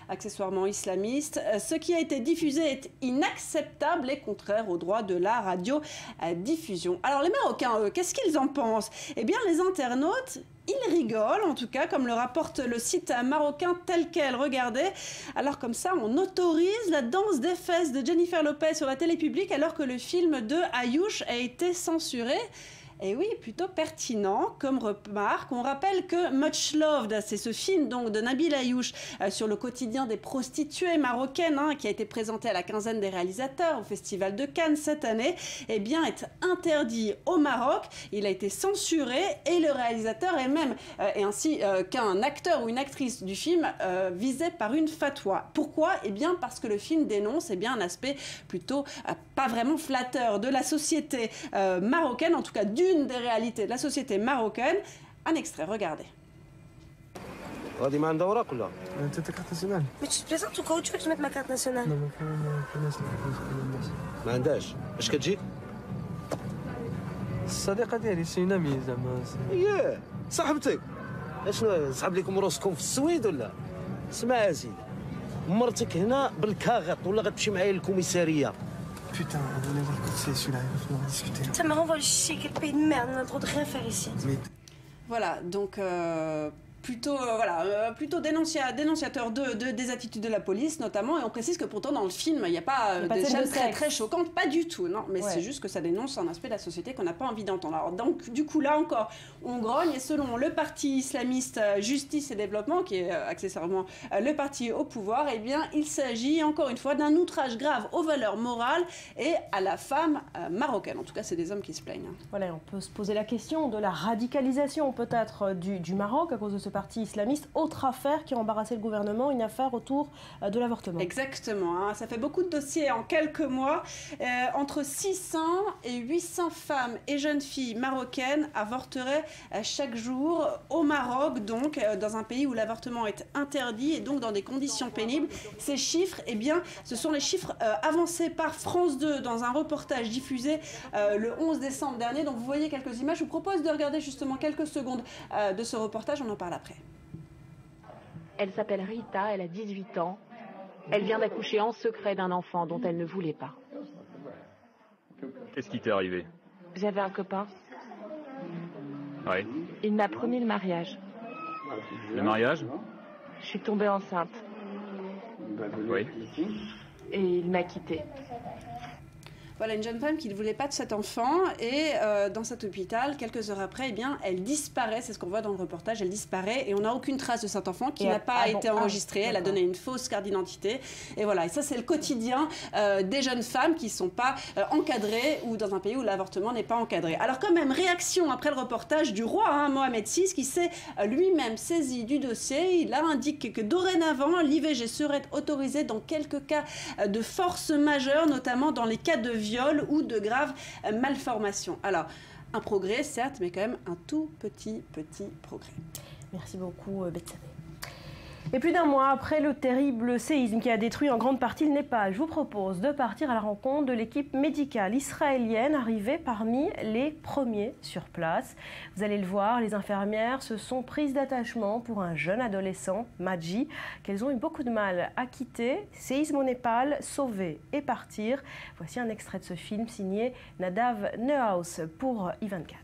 accessoirement islamiste. Ce qui a été diffusé est inacceptable et contraire au droit de la radio-diffusion. Alors les Marocains, eux, qu'est-ce qu'ils en pensent? Eh bien, les internautes, ils rigolent, en tout cas, comme le rapporte le site marocain Tel Quel. Regardez, alors comme ça, on autorise la danse des fesses de Jennifer Lopez sur la télé publique alors que le film de Ayouch a été censuré. Et oui, plutôt pertinent comme remarque. On rappelle que Much Loved, c'est ce film donc de Nabil Ayouch sur le quotidien des prostituées marocaines, hein, qui a été présenté à la quinzaine des réalisateurs au Festival de Cannes cette année, eh bien, est interdit au Maroc. Il a été censuré et le réalisateur est même, et ainsi qu'un acteur ou une actrice du film, visé par une fatwa. Pourquoi? Eh bien, parce que le film dénonce un aspect plutôt pas vraiment flatteur de la société marocaine, en tout cas d'une des réalités de la société marocaine. Un extrait, regardez. غادي ما عندها اوراق ولا انت كارت ناسيونال Mais tu te présentes ou quoi tu veux que je mette ma carte nationale? Non, ما عندهاش اش كتجي الصديقه ديالي سي نامي زعما ياه صاحبتك اشنو صحاب لكم روسكم في السويد ولا اسمع سيدي مرتك هنا بالكاغط ولا غتمشي معايا للكوميساريه Putain, on va voir que c'est celui-là, il va falloir discuter. Ça me renvoie le chier, quel pays de merde, on a le droit de rien faire ici. Voilà, donc plutôt dénonciateur des attitudes de la police notamment, et on précise que pourtant dans le film il n'y a pas des scènes très choquantes, pas du tout, non, mais c'est juste que ça dénonce un aspect de la société qu'on n'a pas envie d'entendre. Alors donc du coup là encore on grogne, et selon le parti islamiste Justice et Développement, qui est accessoirement le parti au pouvoir, eh bien il s'agit encore une fois d'un outrage grave aux valeurs morales et à la femme marocaine. En tout cas c'est des hommes qui se plaignent. Voilà, on peut se poser la question de la radicalisation peut-être du Maroc à cause de ce parti islamiste. Autre affaire qui a embarrassé le gouvernement, une affaire autour de l'avortement. Exactement, hein, ça fait beaucoup de dossiers en quelques mois. Entre 600 et 800 femmes et jeunes filles marocaines avorteraient chaque jour au Maroc, donc dans un pays où l'avortement est interdit et donc dans des conditions pénibles. Ces chiffres, eh bien, ce sont les chiffres avancés par France 2 dans un reportage diffusé le 11 décembre dernier. Donc vous voyez quelques images. Je vous propose de regarder justement quelques secondes de ce reportage. On en parle après. Elle s'appelle Rita, elle a 18 ans. Elle vient d'accoucher en secret d'un enfant dont elle ne voulait pas. Qu'est-ce qui t'est arrivé? J'avais un copain. Ouais. Il m'a promis le mariage. Le mariage? Je suis tombée enceinte. Oui. Et il m'a quittée. Voilà une jeune femme qui ne voulait pas de cet enfant et dans cet hôpital, quelques heures après, eh bien, elle disparaît, c'est ce qu'on voit dans le reportage, elle disparaît et on n'a aucune trace de cet enfant qui n'a pas été enregistré, elle a donné une fausse carte d'identité et voilà, et ça c'est le quotidien des jeunes femmes qui ne sont pas encadrées ou dans un pays où l'avortement n'est pas encadré. Alors quand même, réaction après le reportage du roi Mohamed VI qui s'est lui-même saisi du dossier, il a indiqué que dorénavant l'IVG serait autorisée dans quelques cas de force majeure, notamment dans les cas de viol ou de graves malformations. Alors, un progrès, certes, mais quand même un tout petit progrès. Merci beaucoup, Betsabé. Et plus d'un mois après le terrible séisme qui a détruit en grande partie le Népal, je vous propose de partir à la rencontre de l'équipe médicale israélienne arrivée parmi les premiers sur place. Vous allez le voir, les infirmières se sont prises d'attachement pour un jeune adolescent, Madji, qu'elles ont eu beaucoup de mal à quitter. Séisme au Népal, sauver et partir. Voici un extrait de ce film signé Nadav Neuhaus pour I24.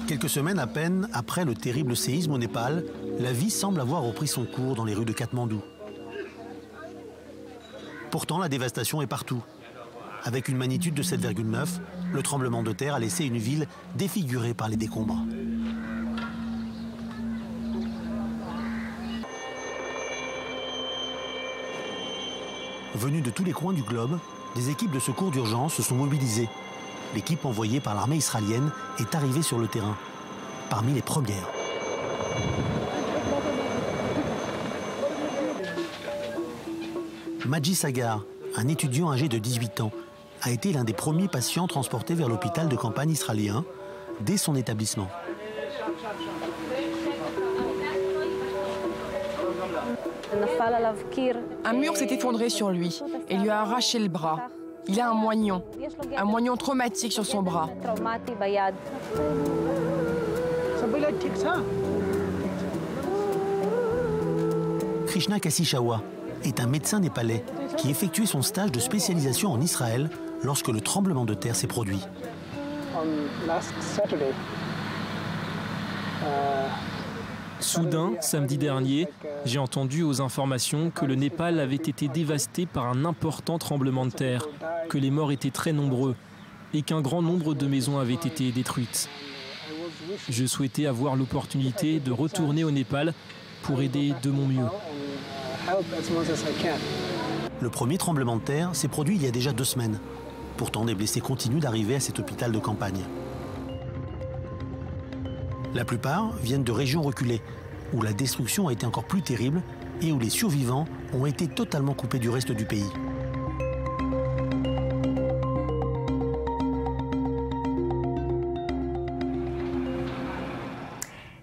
Quelques semaines à peine après le terrible séisme au Népal, la vie semble avoir repris son cours dans les rues de Katmandou. Pourtant, la dévastation est partout. Avec une magnitude de 7,9, le tremblement de terre a laissé une ville défigurée par les décombres. Venus de tous les coins du globe, des équipes de secours d'urgence se sont mobilisées. L'équipe envoyée par l'armée israélienne est arrivée sur le terrain, parmi les premières. Madji Sagar, un étudiant âgé de 18 ans, a été l'un des premiers patients transportés vers l'hôpital de campagne israélien dès son établissement. Un mur s'est effondré sur lui et lui a arraché le bras. Il a un moignon traumatique sur son bras. Krishna Kasishawa est un médecin népalais qui effectuait son stage de spécialisation en Israël lorsque le tremblement de terre s'est produit. Soudain, samedi dernier, j'ai entendu aux informations que le Népal avait été dévasté par un important tremblement de terre, que les morts étaient très nombreux et qu'un grand nombre de maisons avaient été détruites. Je souhaitais avoir l'opportunité de retourner au Népal pour aider de mon mieux. Le premier tremblement de terre s'est produit il y a déjà 2 semaines. Pourtant, des blessés continuent d'arriver à cet hôpital de campagne. La plupart viennent de régions reculées, où la destruction a été encore plus terrible et où les survivants ont été totalement coupés du reste du pays.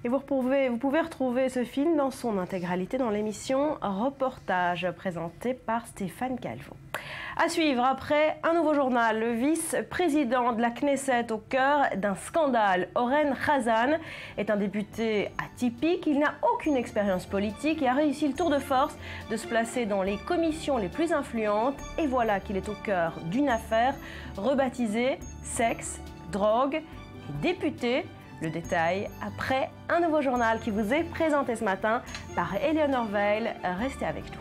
Et vous pouvez retrouver ce film dans son intégralité dans l'émission Reportage présentée par Stéphane Calvo. À suivre après un nouveau journal, le vice-président de la Knesset au cœur d'un scandale. Oren Khazan est un député atypique, il n'a aucune expérience politique et a réussi le tour de force de se placer dans les commissions les plus influentes. Et voilà qu'il est au cœur d'une affaire rebaptisée sexe, drogue et député. Le détail après un nouveau journal qui vous est présenté ce matin par Eleonore Veil. Restez avec nous.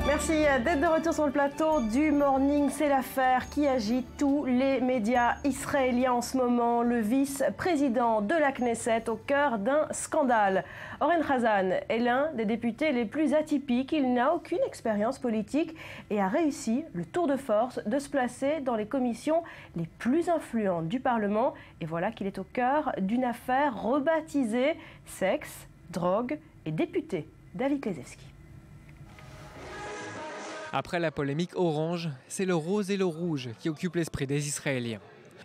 Merci d'être de retour sur le plateau du Morning. C'est l'affaire qui agite tous les médias israéliens en ce moment. Le vice-président de la Knesset au cœur d'un scandale. Oren Khazan est l'un des députés les plus atypiques. Il n'a aucune expérience politique et a réussi le tour de force de se placer dans les commissions les plus influentes du Parlement. Et voilà qu'il est au cœur d'une affaire rebaptisée sexe, drogue et député. David Klezewski. Après la polémique orange, c'est le rose et le rouge qui occupent l'esprit des Israéliens.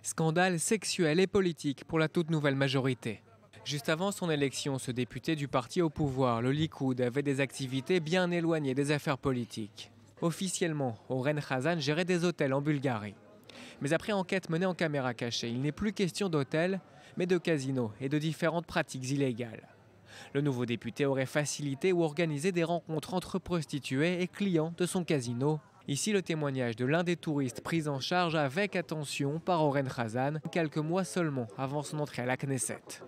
Scandale sexuel et politique pour la toute nouvelle majorité. Juste avant son élection, ce député du parti au pouvoir, le Likoud, avait des activités bien éloignées des affaires politiques. Officiellement, Oren Khazan gérait des hôtels en Bulgarie. Mais après enquête menée en caméra cachée, il n'est plus question d'hôtels, mais de casinos et de différentes pratiques illégales. Le nouveau député aurait facilité ou organisé des rencontres entre prostituées et clients de son casino. Ici, le témoignage de l'un des touristes pris en charge avec attention par Oren Khazan, quelques mois seulement avant son entrée à la Knesset.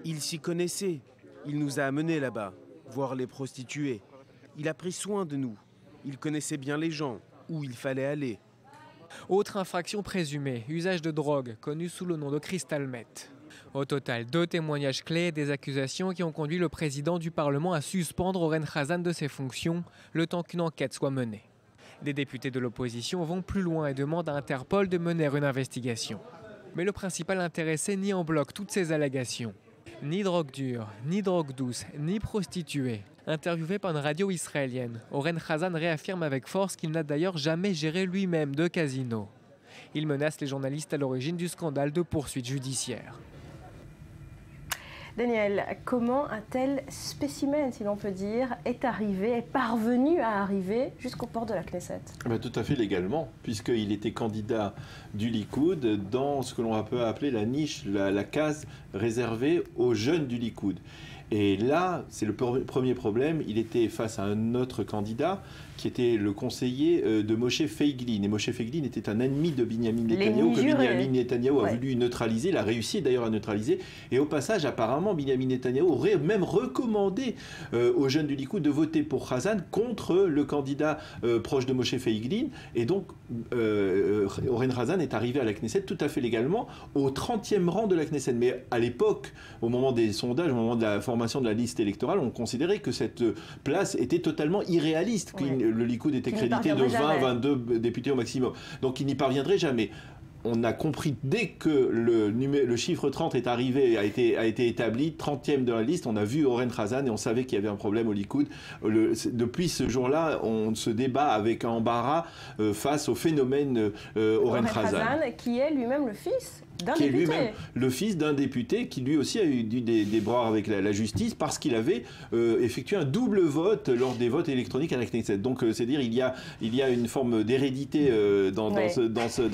Il s'y connaissait. Il nous a amenés là-bas, voir les prostituées. Il a pris soin de nous. Il connaissait bien les gens, où il fallait aller. Autre infraction présumée, usage de drogue, connu sous le nom de Crystal Meth. Au total, 2 témoignages clés et des accusations qui ont conduit le président du Parlement à suspendre Oren Khazan de ses fonctions, le temps qu'une enquête soit menée. Des députés de l'opposition vont plus loin et demandent à Interpol de mener une investigation. Mais le principal intéressé nie en bloc toutes ces allégations. Ni drogue dure, ni drogue douce, ni prostituée. Interviewé par une radio israélienne, Oren Khazan réaffirme avec force qu'il n'a d'ailleurs jamais géré lui-même de casino. Il menace les journalistes à l'origine du scandale de poursuites judiciaires. Daniel, comment un tel spécimen, si l'on peut dire, est parvenu à arriver jusqu'au port de la Knesset? Tout à fait légalement, puisqu'il était candidat du Likoud dans ce que l'on peut appeler la niche, la case réservée aux jeunes du Likoud. Et là, c'est le premier problème, il était face à un autre candidat qui était le conseiller de Moshe Feiglin. Et Moshe Feiglin était un ennemi de Binyamin Netanyahou, que Binyamin Netanyahou a voulu neutraliser, il a réussi d'ailleurs à neutraliser. Et au passage, apparemment, Binyamin Netanyahou aurait même recommandé aux jeunes du Likoud de voter pour Khazan contre le candidat proche de Moshe Feiglin. Et donc, Oren Khazan est arrivé à la Knesset tout à fait légalement, au 30e rang de la Knesset. Mais à l'époque, au moment des sondages, au moment de la formation de la liste électorale, on considérait que cette place était totalement irréaliste. Le Likoud était crédité de 20-22 députés au maximum. Donc il n'y parviendrait jamais. On a compris dès que le chiffre 30 est arrivé, a été établi, 30e de la liste, on a vu Oren Khazan et on savait qu'il y avait un problème au Likoud. Depuis ce jour-là, on se débat avec un embarras face au phénomène Oren Khazan, qui est lui-même le fils d'un qui député. est lui-même le fils d'un député qui lui aussi a eu des bras avec la justice parce qu'il avait effectué un double vote lors des votes électroniques à la Knesset. Donc c'est dire il y a une forme d'hérédité dans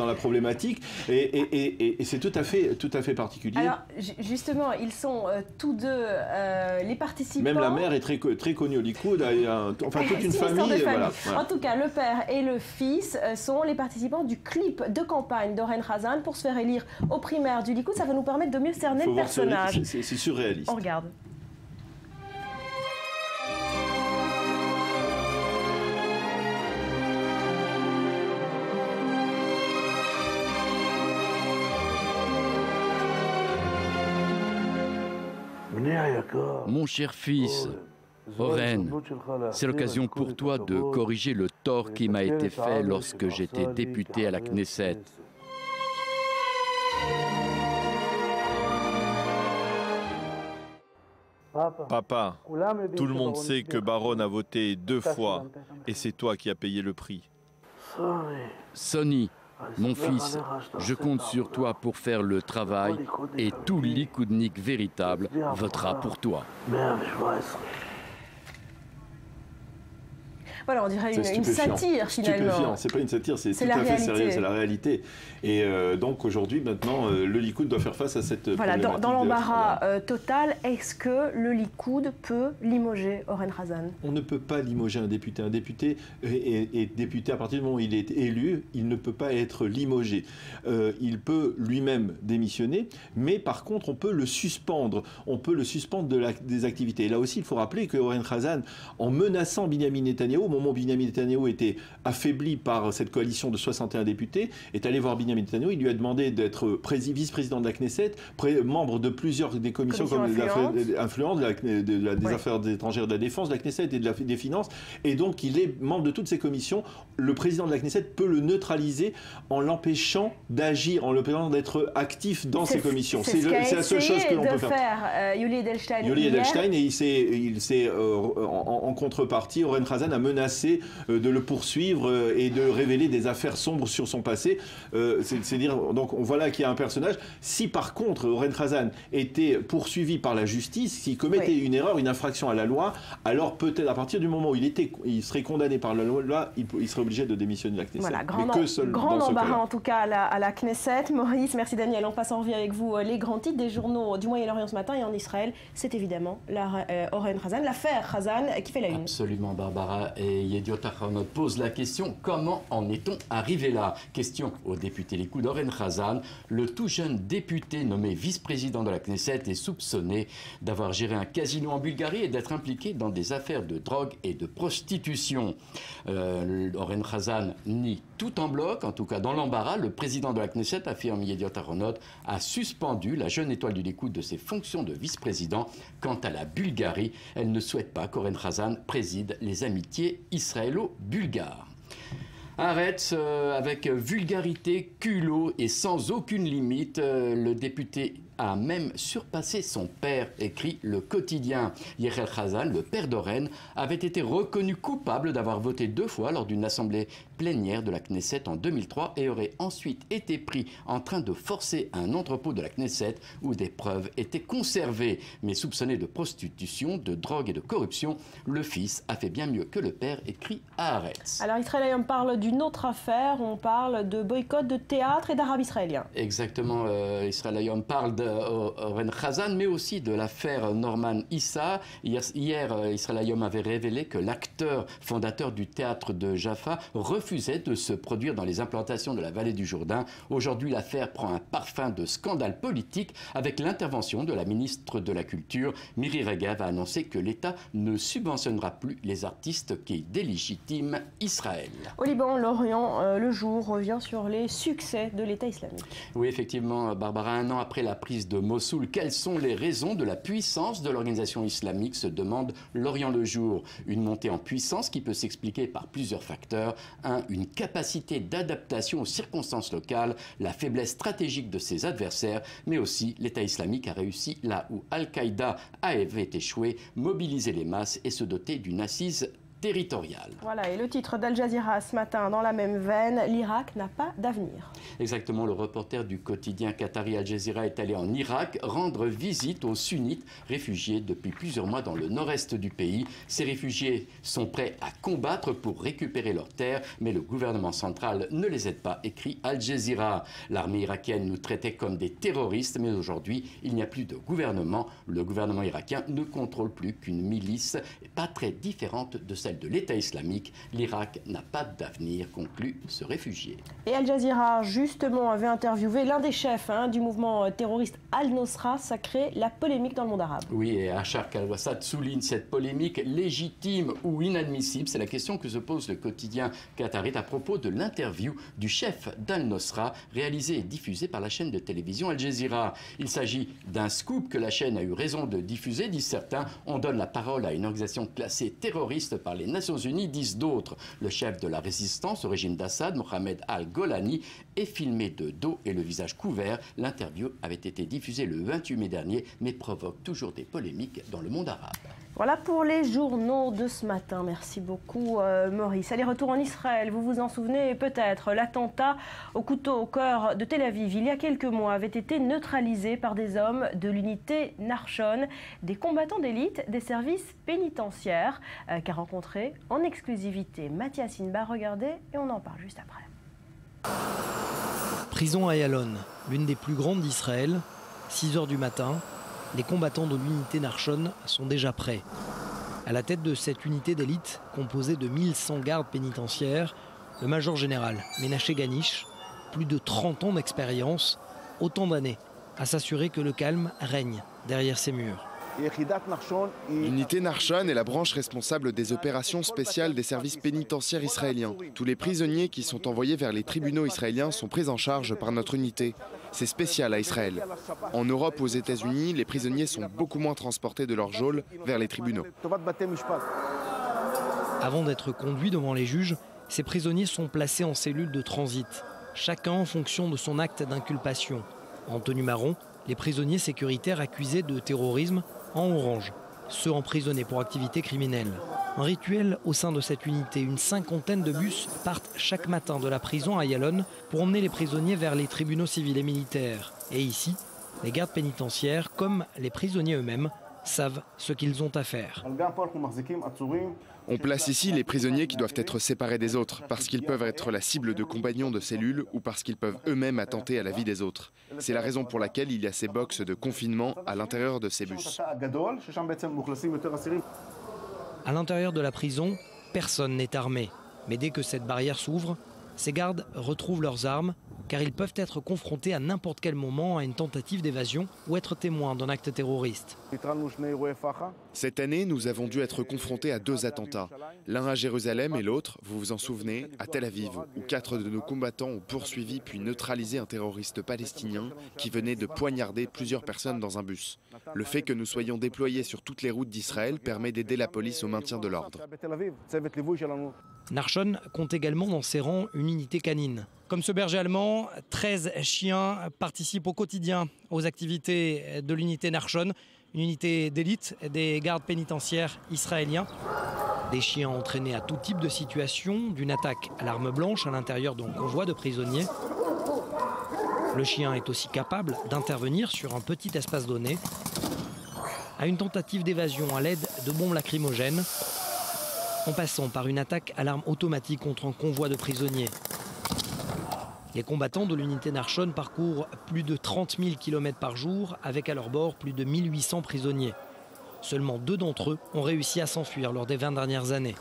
la problématique et c'est tout à fait particulier. Alors justement, ils sont tous deux les participants. Même la mère est très connue au Likoud, enfin toute une famille. Voilà. En tout cas, le père et le fils sont les participants du clip de campagne d'Oren Khazan pour se faire élire aux primaires du Likoud. Ça va nous permettre de mieux cerner le personnage. C'est surréaliste. On regarde. Mon cher fils, Oren, c'est l'occasion pour toi de corriger le tort qui m'a été fait lorsque j'étais député à la Knesset. Papa, tout le monde sait que Baron a voté 2 fois et c'est toi qui as payé le prix. Sonny, mon fils, je compte sur toi pour faire le travail et tout Likoudnik véritable votera pour toi. Voilà, on dirait une satire finalement. C'est pas une satire, c'est tout à fait sérieux, c'est la réalité. Et donc aujourd'hui, maintenant, le Likoud doit faire face à cette problématique. Dans l'embarras total, est-ce que le Likoud peut limoger Oren Khazan? On ne peut pas limoger un député. Un député est député à partir du moment où il est élu, il ne peut pas être limogé. Il peut lui-même démissionner, mais par contre, on peut le suspendre. On peut le suspendre des activités. Et là aussi, il faut rappeler que Oren Khazan, en menaçant Binyamin Netanyahou, au moment où Binyamin Netanyahou était affaibli par cette coalition de 61 députés, est allé voir Binyamin Netanyahou, il lui a demandé d'être vice-président de la Knesset, membre de plusieurs des commissions comme influentes, des affaires étrangères, de la défense, de la Knesset et des finances, et donc il est membre de toutes ces commissions. Le président de la Knesset peut le neutraliser en l'empêchant d'agir, en l'empêchant d'être actif dans ces commissions. C'est la seule chose que l'on peut faire. Yuli Edelstein. Yuli Edelstein, et il s'est en contrepartie, Oren Khazan a menacé menacé de le poursuivre et de révéler des affaires sombres sur son passé. C'est dire, donc voilà qu'il y a un personnage. Si par contre Oren Khazan était poursuivi par la justice, s'il commettait une erreur, une infraction à la loi, alors peut-être à partir du moment où il serait condamné par la loi, il serait obligé de démissionner de la Knesset. Voilà, grand embarras en tout cas à la Knesset. Maurice, merci Daniel. On passe en revue avec vous les grands titres des journaux du Moyen-Orient ce matin et en Israël. C'est évidemment Oren Khazan, l'affaire Khazan qui fait la une. Absolument, Barbara. Et Yediot Ahronoth pose la question, comment en est-on arrivé là? Question au député Likoud Oren Khazan. Le tout jeune député nommé vice-président de la Knesset est soupçonné d'avoir géré un casino en Bulgarie et d'être impliqué dans des affaires de drogue et de prostitution. Oren Khazan nie tout en bloc, en tout cas dans l'embarras. Le président de la Knesset, affirme Yediot Ahronoth, a suspendu la jeune étoile du Likoud de ses fonctions de vice-président. Quant à la Bulgarie, elle ne souhaite pas qu'Oren Khazan préside les amitiés israélo-bulgares. Arrête avec vulgarité, culot et sans aucune limite. Le député a même surpassé son père, écrit le quotidien. Yehiel Khazan, le père d'Oren, avait été reconnu coupable d'avoir voté 2 fois lors d'une assemblée plénière de la Knesset en 2003 et aurait ensuite été pris en train de forcer un entrepôt de la Knesset où des preuves étaient conservées. Mais soupçonné de prostitution, de drogue et de corruption, le fils a fait bien mieux que le père, écrit Haaretz. Alors Israël Hayom parle d'une autre affaire, on parle de boycott de théâtre et d'arabe israélien. Exactement, Israël Hayom parle d'Oren Khazan, mais aussi de l'affaire Norman Issa. Hier, Israël Hayom avait révélé que l'acteur fondateur du théâtre de Jaffa refusait de se produire dans les implantations de la vallée du Jourdain. Aujourd'hui, l'affaire prend un parfum de scandale politique avec l'intervention de la ministre de la Culture. Miri Regev a annoncé que l'État ne subventionnera plus les artistes qui délégitiment Israël. Au Liban, l'Orient, le jour revient sur les succès de l'État islamique. Oui, effectivement, Barbara, un an après la prise de Mossoul, quelles sont les raisons de la puissance de l'organisation islamique, se demande L'Orient le jour. Une montée en puissance qui peut s'expliquer par plusieurs facteurs. Une capacité d'adaptation aux circonstances locales, la faiblesse stratégique de ses adversaires, mais aussi l'État islamique a réussi là où Al-Qaïda avait échoué, mobiliser les masses et se doter d'une assise territoriale. Voilà, et le titre d'Al Jazeera ce matin, dans la même veine, l'Irak n'a pas d'avenir. Exactement, le reporter du quotidien qatari Al Jazeera est allé en Irak rendre visite aux sunnites réfugiés depuis plusieurs mois dans le nord-est du pays. Ces réfugiés sont prêts à combattre pour récupérer leurs terres, mais le gouvernement central ne les aide pas, écrit Al Jazeera. L'armée irakienne nous traitait comme des terroristes, mais aujourd'hui, il n'y a plus de gouvernement. Le gouvernement irakien ne contrôle plus qu'une milice pas très différente de celle de l'État islamique. L'Irak n'a pas d'avenir, conclut ce réfugié. Et Al Jazeera, justement, avait interviewé l'un des chefs du mouvement terroriste Al-Nosra. Ça crée la polémique dans le monde arabe. Oui, et Achar Al-Wassad souligne cette polémique légitime ou inadmissible. C'est la question que se pose le quotidien qatari à propos de l'interview du chef d'Al-Nosra, réalisée et diffusée par la chaîne de télévision Al Jazeera. Il s'agit d'un scoop que la chaîne a eu raison de diffuser, disent certains. On donne la parole à une organisation classée terroriste par les Nations Unies, disent d'autres. Le chef de la résistance au régime d'Assad, Mohamed Al-Golani, est filmé de dos et le visage couvert. L'interview avait été diffusée le 28 mai dernier, mais provoque toujours des polémiques dans le monde arabe. Voilà pour les journaux de ce matin. Merci beaucoup Maurice. Allez, retour en Israël. Vous vous en souvenez peut-être. L'attentat au couteau au cœur de Tel Aviv, il y a quelques mois, avait été neutralisé par des hommes de l'unité Narshon, des combattants d'élite des services pénitentiaires, qu'a rencontré en exclusivité Mathias Inba. Regardez et on en parle juste après. Prison à Ayalon, l'une des plus grandes d'Israël, 6 h du matin. Les combattants de l'unité Narshon sont déjà prêts. À la tête de cette unité d'élite, composée de 1100 gardes pénitentiaires, le major général Menaché Ganish, plus de 30 ans d'expérience, autant d'années à s'assurer que le calme règne derrière ces murs. L'unité Narshon est la branche responsable des opérations spéciales des services pénitentiaires israéliens. Tous les prisonniers qui sont envoyés vers les tribunaux israéliens sont pris en charge par notre unité. C'est spécial à Israël. En Europe ou aux États-Unis, les prisonniers sont beaucoup moins transportés de leur geôle vers les tribunaux. Avant d'être conduits devant les juges, ces prisonniers sont placés en cellules de transit, chacun en fonction de son acte d'inculpation. En tenue marron, les prisonniers sécuritaires accusés de terrorisme en orange. ceux emprisonnés pour activité criminelle. Un rituel au sein de cette unité. Une cinquantaine de bus partent chaque matin de la prison à Ayalon pour emmener les prisonniers vers les tribunaux civils et militaires. Et ici, les gardes pénitentiaires, comme les prisonniers eux-mêmes, savent ce qu'ils ont à faire. On place ici les prisonniers qui doivent être séparés des autres, parce qu'ils peuvent être la cible de compagnons de cellules ou parce qu'ils peuvent eux-mêmes attenter à la vie des autres. C'est la raison pour laquelle il y a ces boxes de confinement à l'intérieur de ces bus. À l'intérieur de la prison, personne n'est armé. Mais dès que cette barrière s'ouvre, ces gardes retrouvent leurs armes, car ils peuvent être confrontés à n'importe quel moment à une tentative d'évasion ou être témoins d'un acte terroriste. Cette année, nous avons dû être confrontés à 2 attentats. L'un à Jérusalem et l'autre, vous vous en souvenez, à Tel Aviv, où 4 de nos combattants ont poursuivi puis neutralisé un terroriste palestinien qui venait de poignarder plusieurs personnes dans un bus. Le fait que nous soyons déployés sur toutes les routes d'Israël permet d'aider la police au maintien de l'ordre. Nachshon compte également dans ses rangs une unité canine. Comme ce berger allemand, 13 chiens participent au quotidien aux activités de l'unité Nachshon, une unité d'élite des gardes pénitentiaires israéliens. Des chiens entraînés à tout type de situation, d'une attaque à l'arme blanche à l'intérieur d'un convoi de prisonniers. Le chien est aussi capable d'intervenir sur un petit espace donné, à une tentative d'évasion à l'aide de bombes lacrymogènes, en passant par une attaque à l'arme automatique contre un convoi de prisonniers. Les combattants de l'unité Nachshon parcourent plus de 30 000 km par jour, avec à leur bord plus de 1800 prisonniers. Seulement 2 d'entre eux ont réussi à s'enfuir lors des 20 dernières années.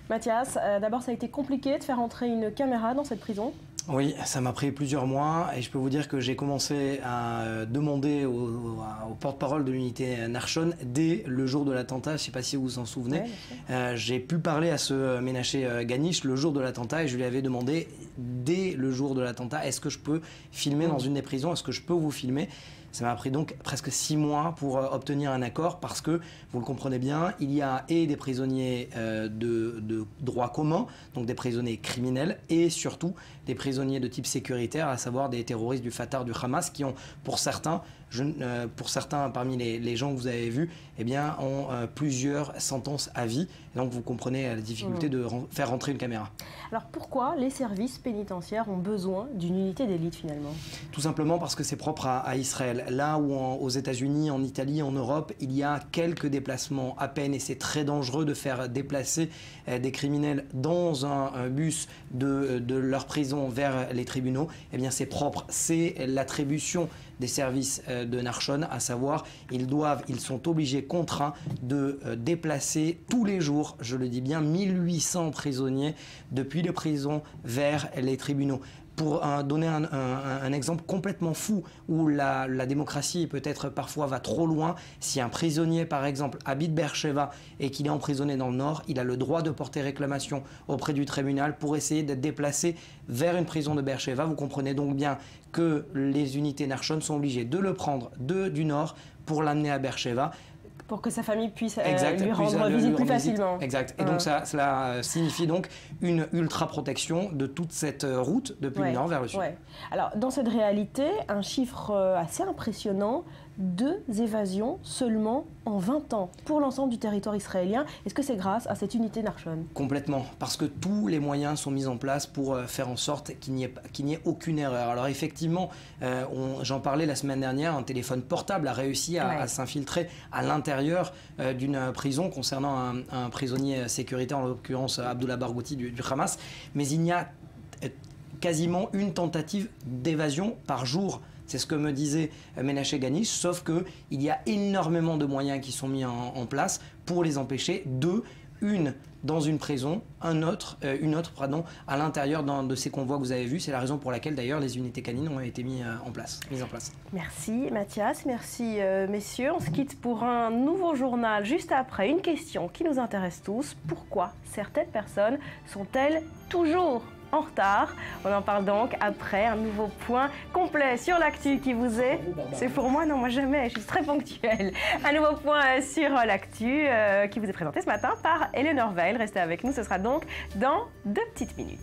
Mathias, d'abord ça a été compliqué de faire entrer une caméra dans cette prison ? Oui, ça m'a pris plusieurs mois et je peux vous dire que j'ai commencé à demander au porte-parole de l'unité Nachshon dès le jour de l'attentat, je ne sais pas si vous vous en souvenez. J'ai pu parler à ce Ménaché Ganish le jour de l'attentat et je lui avais demandé dès le jour de l'attentat, est-ce que je peux filmer dans une des prisons, est-ce que je peux vous filmer ? Ça m'a pris donc presque 6 mois pour obtenir un accord parce que, vous le comprenez bien, il y a et des prisonniers de droit commun, donc des prisonniers criminels, et surtout des prisonniers de type sécuritaire, à savoir des terroristes du Fatah, du Hamas, qui ont, pour certains parmi les gens que vous avez vus, eh bien, ont plusieurs sentences à vie. Et donc vous comprenez la difficulté de faire rentrer une caméra. Alors pourquoi les services pénitentiaires ont besoin d'une unité d'élite finalement ? Tout simplement parce que c'est propre à Israël. Là où aux États-Unis, en Italie, en Europe, il y a quelques déplacements à peine et c'est très dangereux de faire déplacer des criminels dans un bus de leur prison vers les tribunaux. Eh bien c'est propre, c'est l'attribution des services de Nachshon, à savoir ils sont obligés, contraints de déplacer tous les jours, je le dis bien, 1800 prisonniers depuis les prisons vers les tribunaux. Pour donner un exemple complètement fou où la démocratie peut-être parfois va trop loin, si un prisonnier par exemple habite Beersheva et qu'il est emprisonné dans le nord, il a le droit de porter réclamation auprès du tribunal pour essayer d'être déplacé vers une prison de Beersheva. Vous comprenez donc bien que les unités Nachshon sont obligées de le prendre du nord pour l'amener à Beersheva. Pour que sa famille puisse lui rendre visite plus facilement. Exact. Et donc cela signifie donc une ultra-protection de toute cette route depuis le nord vers le sud. Alors dans cette réalité, un chiffre assez impressionnant, 2 évasions seulement en 20 ans pour l'ensemble du territoire israélien. Est-ce que c'est grâce à cette unité Nachshon ? Complètement, parce que tous les moyens sont mis en place pour faire en sorte qu'il n'y ait aucune erreur. Alors effectivement, j'en parlais la semaine dernière, un téléphone portable a réussi à s'infiltrer à l'intérieur d'une prison concernant un prisonnier sécuritaire, en l'occurrence Abdullah Barghouti du Hamas. Mais il y a quasiment une tentative d'évasion par jour. C'est ce que me disait Ménaché Ganish, sauf qu'il y a énormément de moyens qui sont mis en place pour les empêcher. 2, une dans une prison, une autre à l'intérieur de ces convois que vous avez vus. C'est la raison pour laquelle d'ailleurs les unités canines ont été mises en place. Merci Mathias, merci messieurs. On se quitte pour un nouveau journal juste après. Une question qui nous intéresse tous. Pourquoi certaines personnes sont-elles toujours en retard? On en parle donc après un nouveau point complet sur l'actu qui vous est... C'est pour moi? Non, moi jamais, je suis très ponctuelle. Un nouveau point sur l'actu qui vous est présenté ce matin par Eleanor Veil. Restez avec nous, ce sera donc dans 2 petites minutes.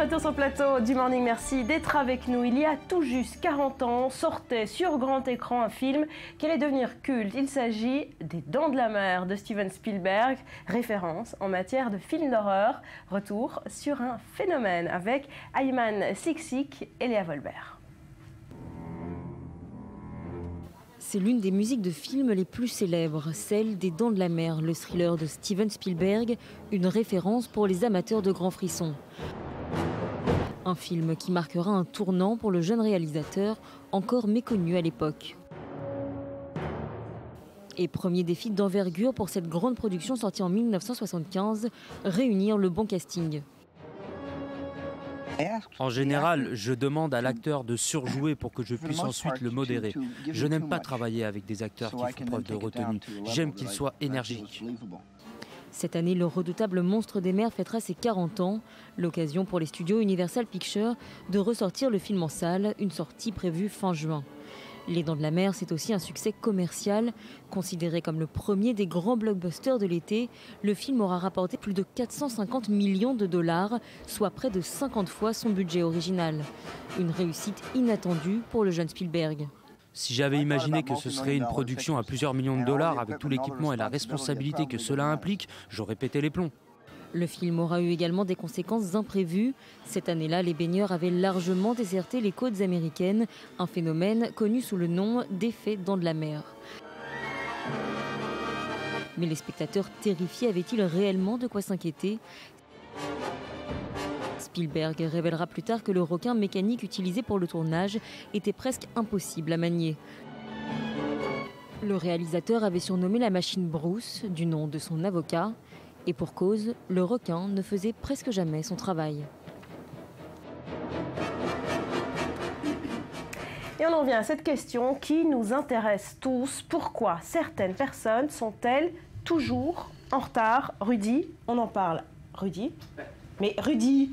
retour sur le plateau du Morning. Merci d'être avec nous. Il y a tout juste 40 ans, sortait sur grand écran un film qui allait devenir culte. Il s'agit des Dents de la Mer de Steven Spielberg, référence en matière de film d'horreur. Retour sur un phénomène avec Ayman Siksik et Léa Volbert. C'est l'une des musiques de films les plus célèbres, celle des Dents de la Mer, le thriller de Steven Spielberg, une référence pour les amateurs de grands frissons. Un film qui marquera un tournant pour le jeune réalisateur, encore méconnu à l'époque. Et premier défi d'envergure pour cette grande production sortie en 1975, réunir le bon casting. En général, je demande à l'acteur de surjouer pour que je puisse ensuite le modérer. Je n'aime pas travailler avec des acteurs qui font preuve de retenue. J'aime qu'ils soient énergiques. Cette année, le redoutable Monstre des mers fêtera ses 40 ans. L'occasion pour les studios Universal Pictures de ressortir le film en salle, une sortie prévue fin juin. Les Dents de la Mer, c'est aussi un succès commercial. Considéré comme le premier des grands blockbusters de l'été, le film aura rapporté plus de 450 millions de dollars, soit près de 50 fois son budget original. Une réussite inattendue pour le jeune Spielberg. Si j'avais imaginé que ce serait une production à plusieurs millions de dollars avec tout l'équipement et la responsabilité que cela implique, j'aurais pété les plombs. Le film aura eu également des conséquences imprévues. Cette année-là, les baigneurs avaient largement déserté les côtes américaines, un phénomène connu sous le nom d'effet Dents de la Mer. Mais les spectateurs terrifiés avaient-ils réellement de quoi s'inquiéter ? Spielberg révélera plus tard que le requin mécanique utilisé pour le tournage était presque impossible à manier. Le réalisateur avait surnommé la machine Bruce, du nom de son avocat. Et pour cause, le requin ne faisait presque jamais son travail. Et on en vient à cette question qui nous intéresse tous. Pourquoi certaines personnes sont-elles toujours en retard? Rudy, on en parle. Rudy? Mais Rudy...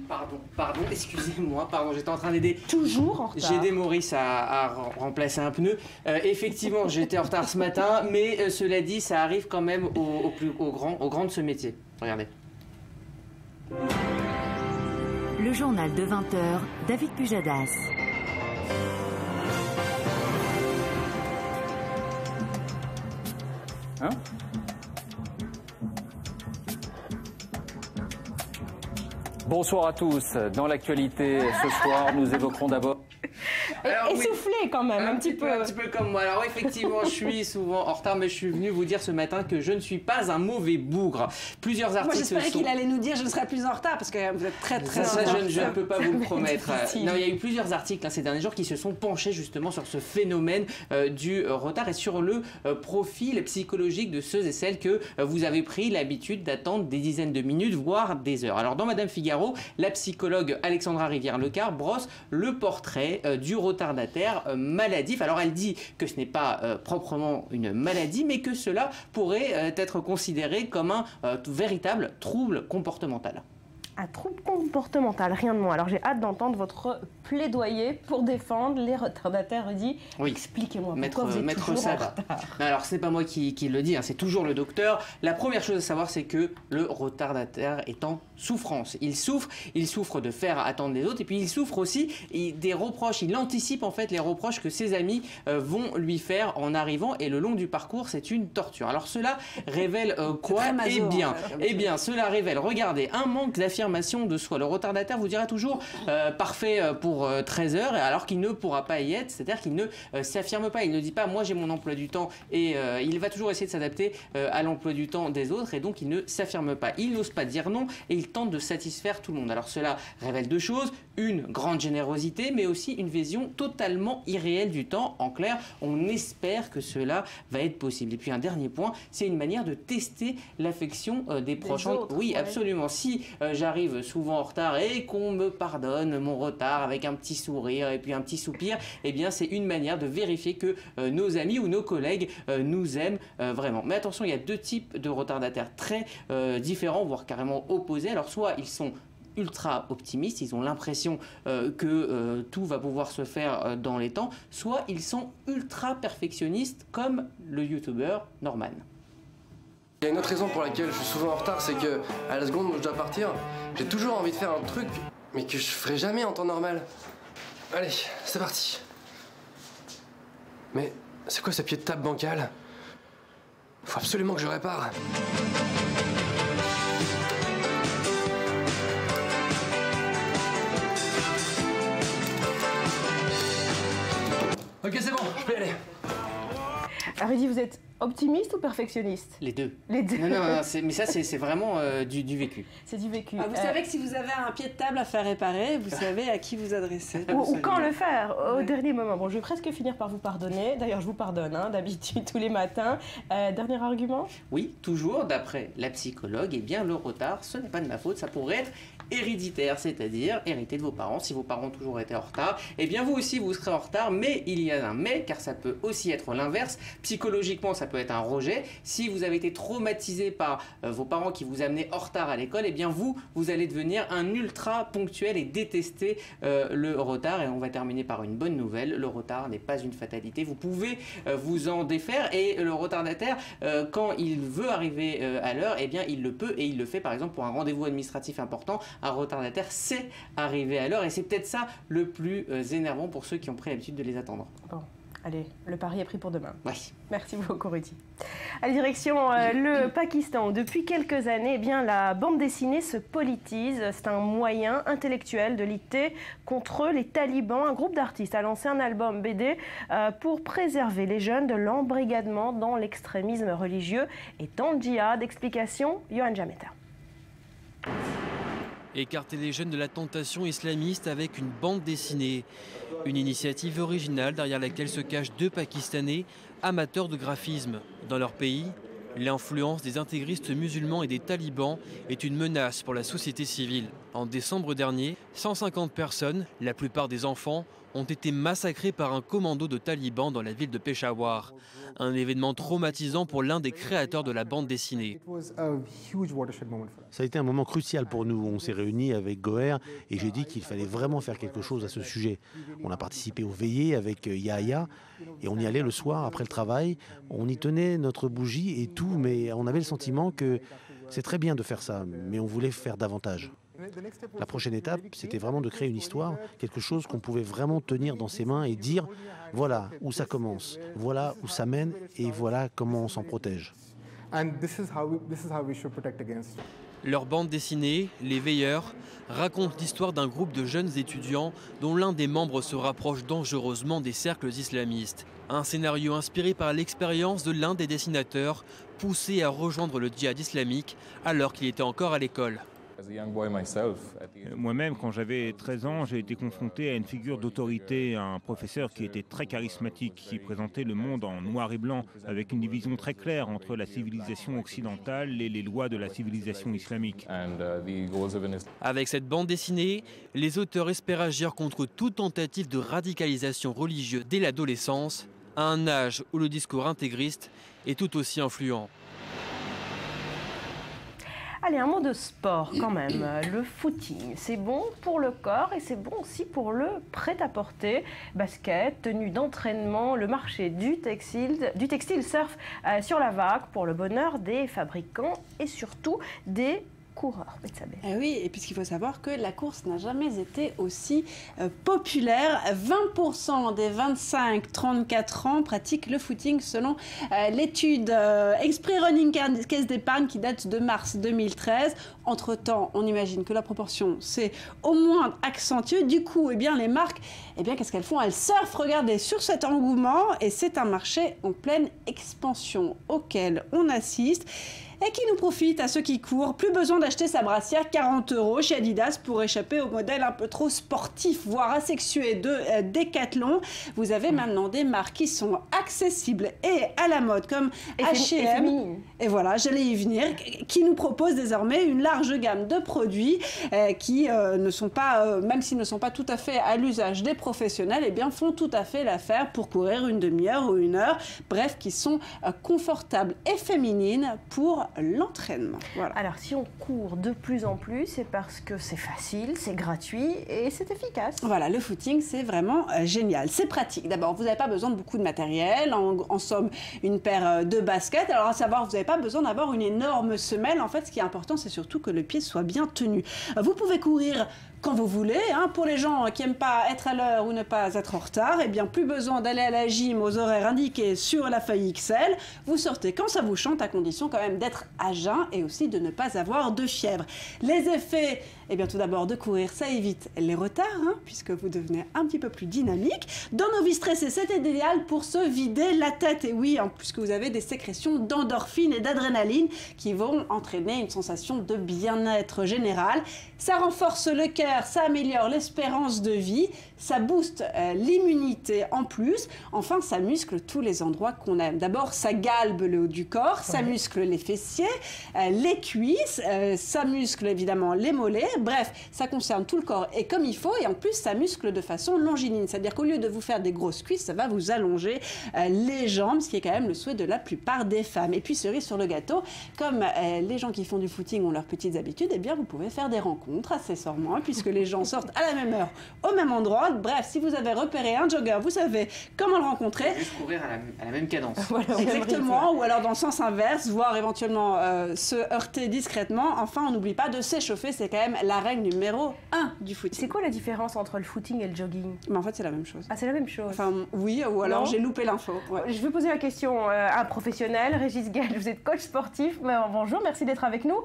Pardon, excusez-moi, j'étais en train d'aider... Toujours en retard. J'ai aidé Maurice à remplacer un pneu. Effectivement, j'étais en retard ce matin, mais cela dit, ça arrive quand même aux grands de ce métier. Regardez. Le journal de 20h, David Pujadas. Hein? Bonsoir à tous. Dans l'actualité ce soir, nous évoquerons d'abord... Essoufflé quand même, un petit peu comme moi. Alors effectivement, je suis souvent en retard, mais je suis venu vous dire ce matin que je ne suis pas un mauvais bougre. Plusieurs articles. Moi j'espérais qu'il allait nous dire je ne serai plus en retard parce que vous êtes très en retard. Je ne peux pas vous le promettre. Non, il y a eu plusieurs articles ces derniers jours qui se sont penchés justement sur ce phénomène du retard et sur le profil psychologique de ceux et celles que vous avez pris l'habitude d'attendre des dizaines de minutes, voire des heures. Alors dans Madame Figaro, la psychologue Alexandra Rivière-Lecard brosse le portrait du retardataire maladif. Alors elle dit que ce n'est pas proprement une maladie, mais que cela pourrait être considéré comme un véritable trouble comportemental. Un trouble comportemental, rien de moins. Alors j'ai hâte d'entendre votre plaidoyer pour défendre les retardataires. Rudy, oui. Expliquez-moi pourquoi vous êtes toujours en retard. Alors ce n'est pas moi qui le dis, c'est toujours le docteur. La première chose à savoir, c'est que le retardataire est en souffrance. Il souffre de faire attendre les autres, et puis il souffre aussi des reproches. Il anticipe en fait les reproches que ses amis vont lui faire en arrivant, et le long du parcours, c'est une torture. Alors cela révèle quoi? Eh bien, cela révèle, regardez, un manque d'affirmation de soi. Le retardataire vous dira toujours parfait pour 13 heures, alors qu'il ne pourra pas y être, c'est-à-dire qu'il ne s'affirme pas. Il ne dit pas moi j'ai mon emploi du temps, et il va toujours essayer de s'adapter à l'emploi du temps des autres, et donc il ne s'affirme pas. Il n'ose pas dire non, et il tente de satisfaire tout le monde. Alors cela révèle deux choses: une grande générosité, mais aussi une vision totalement irréelle du temps. En clair, on espère que cela va être possible. Et puis un dernier point, c'est une manière de tester l'affection des proches. Oui, absolument. Si j'arrive souvent en retard et qu'on me pardonne mon retard avec un petit sourire et puis un petit soupir, eh bien c'est une manière de vérifier que nos amis ou nos collègues nous aiment vraiment. Mais attention, il y a deux types de retardataires très différents, voire carrément opposés. Alors soit ils sont ultra optimistes, ils ont l'impression que tout va pouvoir se faire dans les temps, soit ils sont ultra perfectionnistes comme le youtubeur Norman. Il y a une autre raison pour laquelle je suis souvent en retard, c'est que à la seconde où je dois partir, j'ai toujours envie de faire un truc mais que je ferai jamais en temps normal. Allez, c'est parti. Mais c'est quoi ce pied de table bancal? Faut absolument que je répare. Ok, c'est bon, je peux y aller. Rudy, vous êtes optimiste ou perfectionniste? Les deux. Les deux. Non, mais ça, c'est vraiment du vécu. C'est du vécu. Vous savez que si vous avez un pied de table à faire réparer, vous savez à qui vous adresser. Ou quand le faire, au dernier moment. Bon, je vais presque finir par vous pardonner. D'ailleurs, je vous pardonne, hein, d'habitude, tous les matins. Dernier argument? Oui, toujours, d'après la psychologue, eh bien, le retard, ce n'est pas de ma faute, ça pourrait être héréditaire, c'est-à-dire hérité de vos parents. Si vos parents ont toujours été en retard, eh bien, vous aussi, vous serez en retard, mais il y a un mais, car ça peut aussi être l'inverse. Psychologiquement, ça peut être un rejet. Si vous avez été traumatisé par vos parents qui vous amenaient en retard à l'école, eh bien, vous allez devenir un ultra ponctuel et détester le retard. Et on va terminer par une bonne nouvelle. Le retard n'est pas une fatalité. Vous pouvez vous en défaire, et le retardataire, quand il veut arriver à l'heure, eh bien, il le peut, et il le fait. Par exemple, pour un rendez-vous administratif important, un retardataire sait arriver à l'heure, et c'est peut-être ça le plus énervant pour ceux qui ont pris l'habitude de les attendre. Bon, allez, le pari est pris pour demain. Oui. Merci beaucoup, Rudy. À la direction le Pakistan. Depuis quelques années, eh bien, la bande dessinée se politise. C'est un moyen intellectuel de lutter contre les talibans. Un groupe d'artistes a lancé un album BD pour préserver les jeunes de l'embrigadement dans l'extrémisme religieux et dans le djihad. Explication, Johan Jameta. Écarter les jeunes de la tentation islamiste avec une bande dessinée. Une initiative originale derrière laquelle se cachent deux Pakistanais amateurs de graphisme. Dans leur pays, l'influence des intégristes musulmans et des talibans est une menace pour la société civile. En décembre dernier, 150 personnes, la plupart des enfants, ont été massacrés par un commando de talibans dans la ville de Peshawar. Un événement traumatisant pour l'un des créateurs de la bande dessinée. Ça a été un moment crucial pour nous. On s'est réunis avec Goher et j'ai dit qu'il fallait vraiment faire quelque chose à ce sujet. On a participé aux veillées avec Yahya et on y allait le soir après le travail. On y tenait notre bougie et tout, mais on avait le sentiment que c'est très bien de faire ça, mais on voulait faire davantage. La prochaine étape, c'était vraiment de créer une histoire, quelque chose qu'on pouvait vraiment tenir dans ses mains et dire voilà où ça commence, voilà où ça mène et voilà comment on s'en protège. Leur bande dessinée, Les Veilleurs, raconte l'histoire d'un groupe de jeunes étudiants dont l'un des membres se rapproche dangereusement des cercles islamistes. Un scénario inspiré par l'expérience de l'un des dessinateurs, poussé à rejoindre le djihad islamique alors qu'il était encore à l'école. Moi-même, quand j'avais 13 ans, j'ai été confronté à une figure d'autorité, un professeur qui était très charismatique, qui présentait le monde en noir et blanc, avec une division très claire entre la civilisation occidentale et les lois de la civilisation islamique. Avec cette bande dessinée, les auteurs espèrent agir contre toute tentative de radicalisation religieuse dès l'adolescence, à un âge où le discours intégriste est tout aussi influent. Allez, un mot de sport quand même. Le footing, c'est bon pour le corps et c'est bon aussi pour le prêt-à-porter. Basket, tenue d'entraînement, le marché du textile surfe sur la vague pour le bonheur des fabricants et surtout des coureurs. Eh oui, et puis ce qu'il faut savoir que la course n'a jamais été aussi populaire. 20% des 25-34 ans pratiquent le footing selon l'étude Esprit Running Caisse d'épargne qui date de mars 2013. Entre-temps, on imagine que la proportion s'est au moins accentuée. Du coup, eh bien, les marques, eh bien, qu'est-ce qu'elles font? Elles surfent, regardez, sur cet engouement, et c'est un marché en pleine expansion auquel on assiste. Et qui nous profite à ceux qui courent. Plus besoin d'acheter sa brassière 40 € chez Adidas pour échapper au modèle un peu trop sportif, voire asexué de Decathlon. Vous avez maintenant des marques qui sont accessibles et à la mode, comme H&M. Et voilà, j'allais y venir, qui nous proposent désormais une large gamme de produits qui ne sont pas, même s'ils ne sont pas tout à fait à l'usage des professionnels, eh bien font tout à fait l'affaire pour courir une demi-heure ou une heure. Bref, qui sont confortables et féminines pour l'entraînement. Voilà. Alors, si on court de plus en plus, c'est parce que c'est facile, c'est gratuit et c'est efficace. Voilà, le footing, c'est vraiment génial. C'est pratique. D'abord, vous n'avez pas besoin de beaucoup de matériel. En somme, une paire de baskets. Alors, à savoir, vous n'avez pas besoin d'avoir une énorme semelle. En fait, ce qui est important, c'est surtout que le pied soit bien tenu. Vous pouvez courir quand vous voulez. Hein. Pour les gens qui n'aiment pas être à l'heure ou ne pas être en retard, eh bien, plus besoin d'aller à la gym aux horaires indiqués sur la feuille XL. Vous sortez quand ça vous chante, à condition quand même d'être à jeun et aussi de ne pas avoir de fièvre. Les effets, eh bien, tout d'abord, de courir, ça évite les retards, hein, puisque vous devenez un petit peu plus dynamique. Dans nos vies stressées, c'est idéal pour se vider la tête. Et oui, en plus que vous avez des sécrétions d'endorphine et d'adrénaline qui vont entraîner une sensation de bien-être général. Ça renforce le cœur, ça améliore l'espérance de vie, ça booste l'immunité en plus. Enfin, ça muscle tous les endroits qu'on aime. D'abord, ça galbe le haut du corps, ça muscle les fessiers, les cuisses, ça muscle évidemment les mollets. Bref, ça concerne tout le corps et comme il faut. Et en plus, ça muscle de façon longiligne. C'est-à-dire qu'au lieu de vous faire des grosses cuisses, ça va vous allonger les jambes, ce qui est quand même le souhait de la plupart des femmes. Et puis, cerise sur le gâteau, comme les gens qui font du footing ont leurs petites habitudes, eh bien, vous pouvez faire des rencontres accessoirement, puisque les gens sortent à la même heure, au même endroit. Bref, si vous avez repéré un jogger, vous savez comment le rencontrer. Juste courir à la même cadence. Voilà, exactement, ou alors dans le sens inverse, voire éventuellement se heurter discrètement. Enfin, on n'oublie pas de s'échauffer, c'est quand même la règle numéro 1 du footing. C'est quoi la différence entre le footing et le jogging? Mais en fait, c'est la même chose. Ah, c'est la même chose? Enfin, oui, ou alors j'ai loupé l'info. Ouais. Je vais poser la question à un professionnel. Régis Gaël, vous êtes coach sportif. Bonjour, merci d'être avec nous.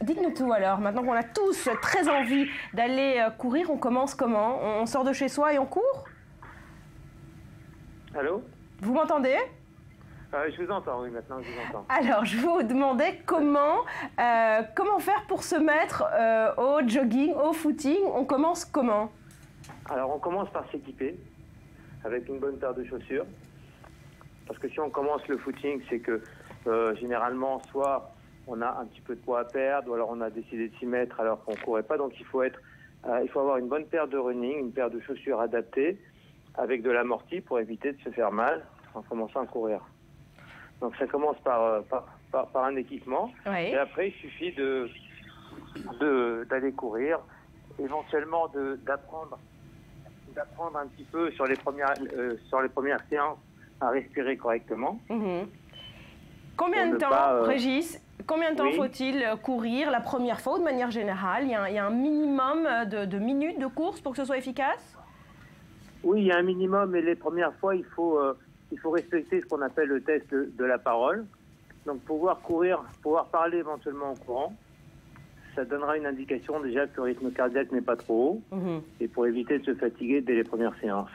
Dites-nous tout alors. Maintenant qu'on a tous très envie d'aller courir, on commence comment? On sort de chez soi et on court? Allô? Vous m'entendez? Je vous entends, oui, maintenant je vous entends. Alors, je vous demandais comment faire pour se mettre au jogging, au footing. On commence comment? Alors, on commence par s'équiper avec une bonne paire de chaussures. Parce que si on commence le footing, c'est que généralement, soit on a un petit peu de poids à perdre, ou alors on a décidé de s'y mettre alors qu'on ne courait pas. Donc, il faut avoir une bonne paire de running, une paire de chaussures adaptées avec de l'amorti pour éviter de se faire mal en commençant à courir. Donc ça commence par un équipement. Oui. Et après, il suffit d'aller courir, éventuellement d'apprendre un petit peu sur les premières séances à respirer correctement. Mmh. Combien de temps, Régis, combien de temps faut-il courir la première fois ou de manière générale? Il y a un minimum de minutes de course pour que ce soit efficace? Oui, il y a un minimum, et les premières fois, il faut respecter ce qu'on appelle le test de la parole. Donc pouvoir courir, pouvoir parler éventuellement en courant, ça donnera une indication déjà que le rythme cardiaque n'est pas trop haut, et pour éviter de se fatiguer dès les premières séances.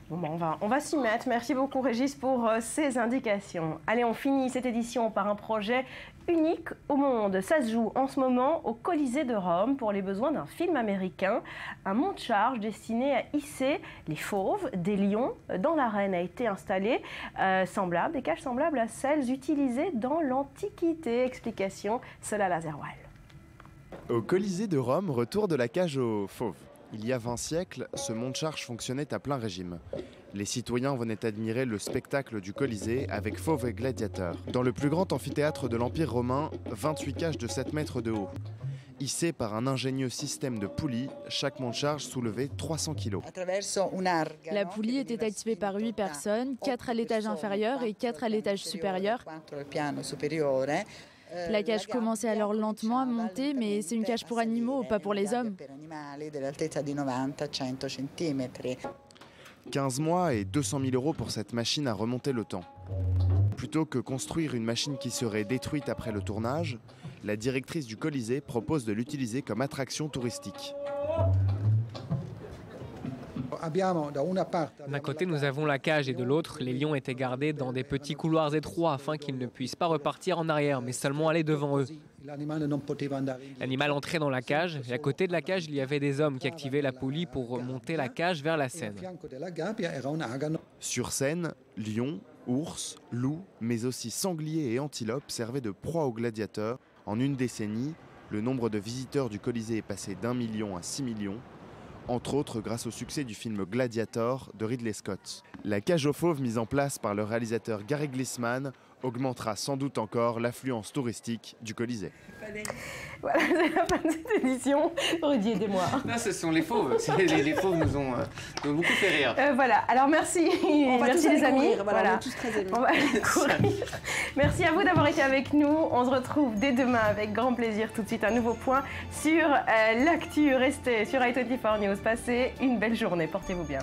Bon, on va s'y mettre. Merci beaucoup Régis pour ces indications. Allez, on finit cette édition par un projet unique au monde. Ça se joue en ce moment au Colisée de Rome pour les besoins d'un film américain. Un monte-charge destiné à hisser les fauves des lions dans l'arène a été installé, des cages semblables à celles utilisées dans l'Antiquité. Explication, Solal Azerwal. Au Colisée de Rome, retour de la cage aux fauves. Il y a 20 siècles, ce monte-charge fonctionnait à plein régime. Les citoyens venaient admirer le spectacle du Colisée avec fauves et gladiateurs. Dans le plus grand amphithéâtre de l'Empire romain, 28 cages de 7 mètres de haut. Hissées par un ingénieux système de poulies, chaque monte-charge soulevait 300 kg. La poulie était activée par 8 personnes, 4 à l'étage inférieur et 4 à l'étage supérieur. La cage commençait alors lentement à monter, mais c'est une cage pour animaux, pas pour les hommes. 15 mois et 200 000 € pour cette machine à remonter le temps. Plutôt que construire une machine qui serait détruite après le tournage, la directrice du Colisée propose de l'utiliser comme attraction touristique. D'un côté, nous avons la cage et de l'autre, les lions étaient gardés dans des petits couloirs étroits afin qu'ils ne puissent pas repartir en arrière, mais seulement aller devant eux. L'animal entrait dans la cage et à côté de la cage, il y avait des hommes qui activaient la poulie pour remonter la cage vers la scène. Sur scène, lions, ours, loups, mais aussi sangliers et antilopes servaient de proie aux gladiateurs. En une décennie, le nombre de visiteurs du Colisée est passé d'1 million à 6 millions. Entre autres grâce au succès du film Gladiator de Ridley Scott. La cage aux fauves mise en place par le réalisateur Gary Gliessman augmentera sans doute encore l'affluence touristique du Colisée. Voilà, c'est la fin de cette édition. Rudy, aidez-moi. Non, ce sont les fauves. Les fauves nous ont beaucoup fait rire. Voilà, alors merci. Merci les amis. Voilà, on est tous très émus. On va aller courir. Merci à vous d'avoir été avec nous. On se retrouve dès demain avec grand plaisir. Tout de suite, un nouveau point sur l'actu. Restez sur i24 News. Passez une belle journée. Portez-vous bien.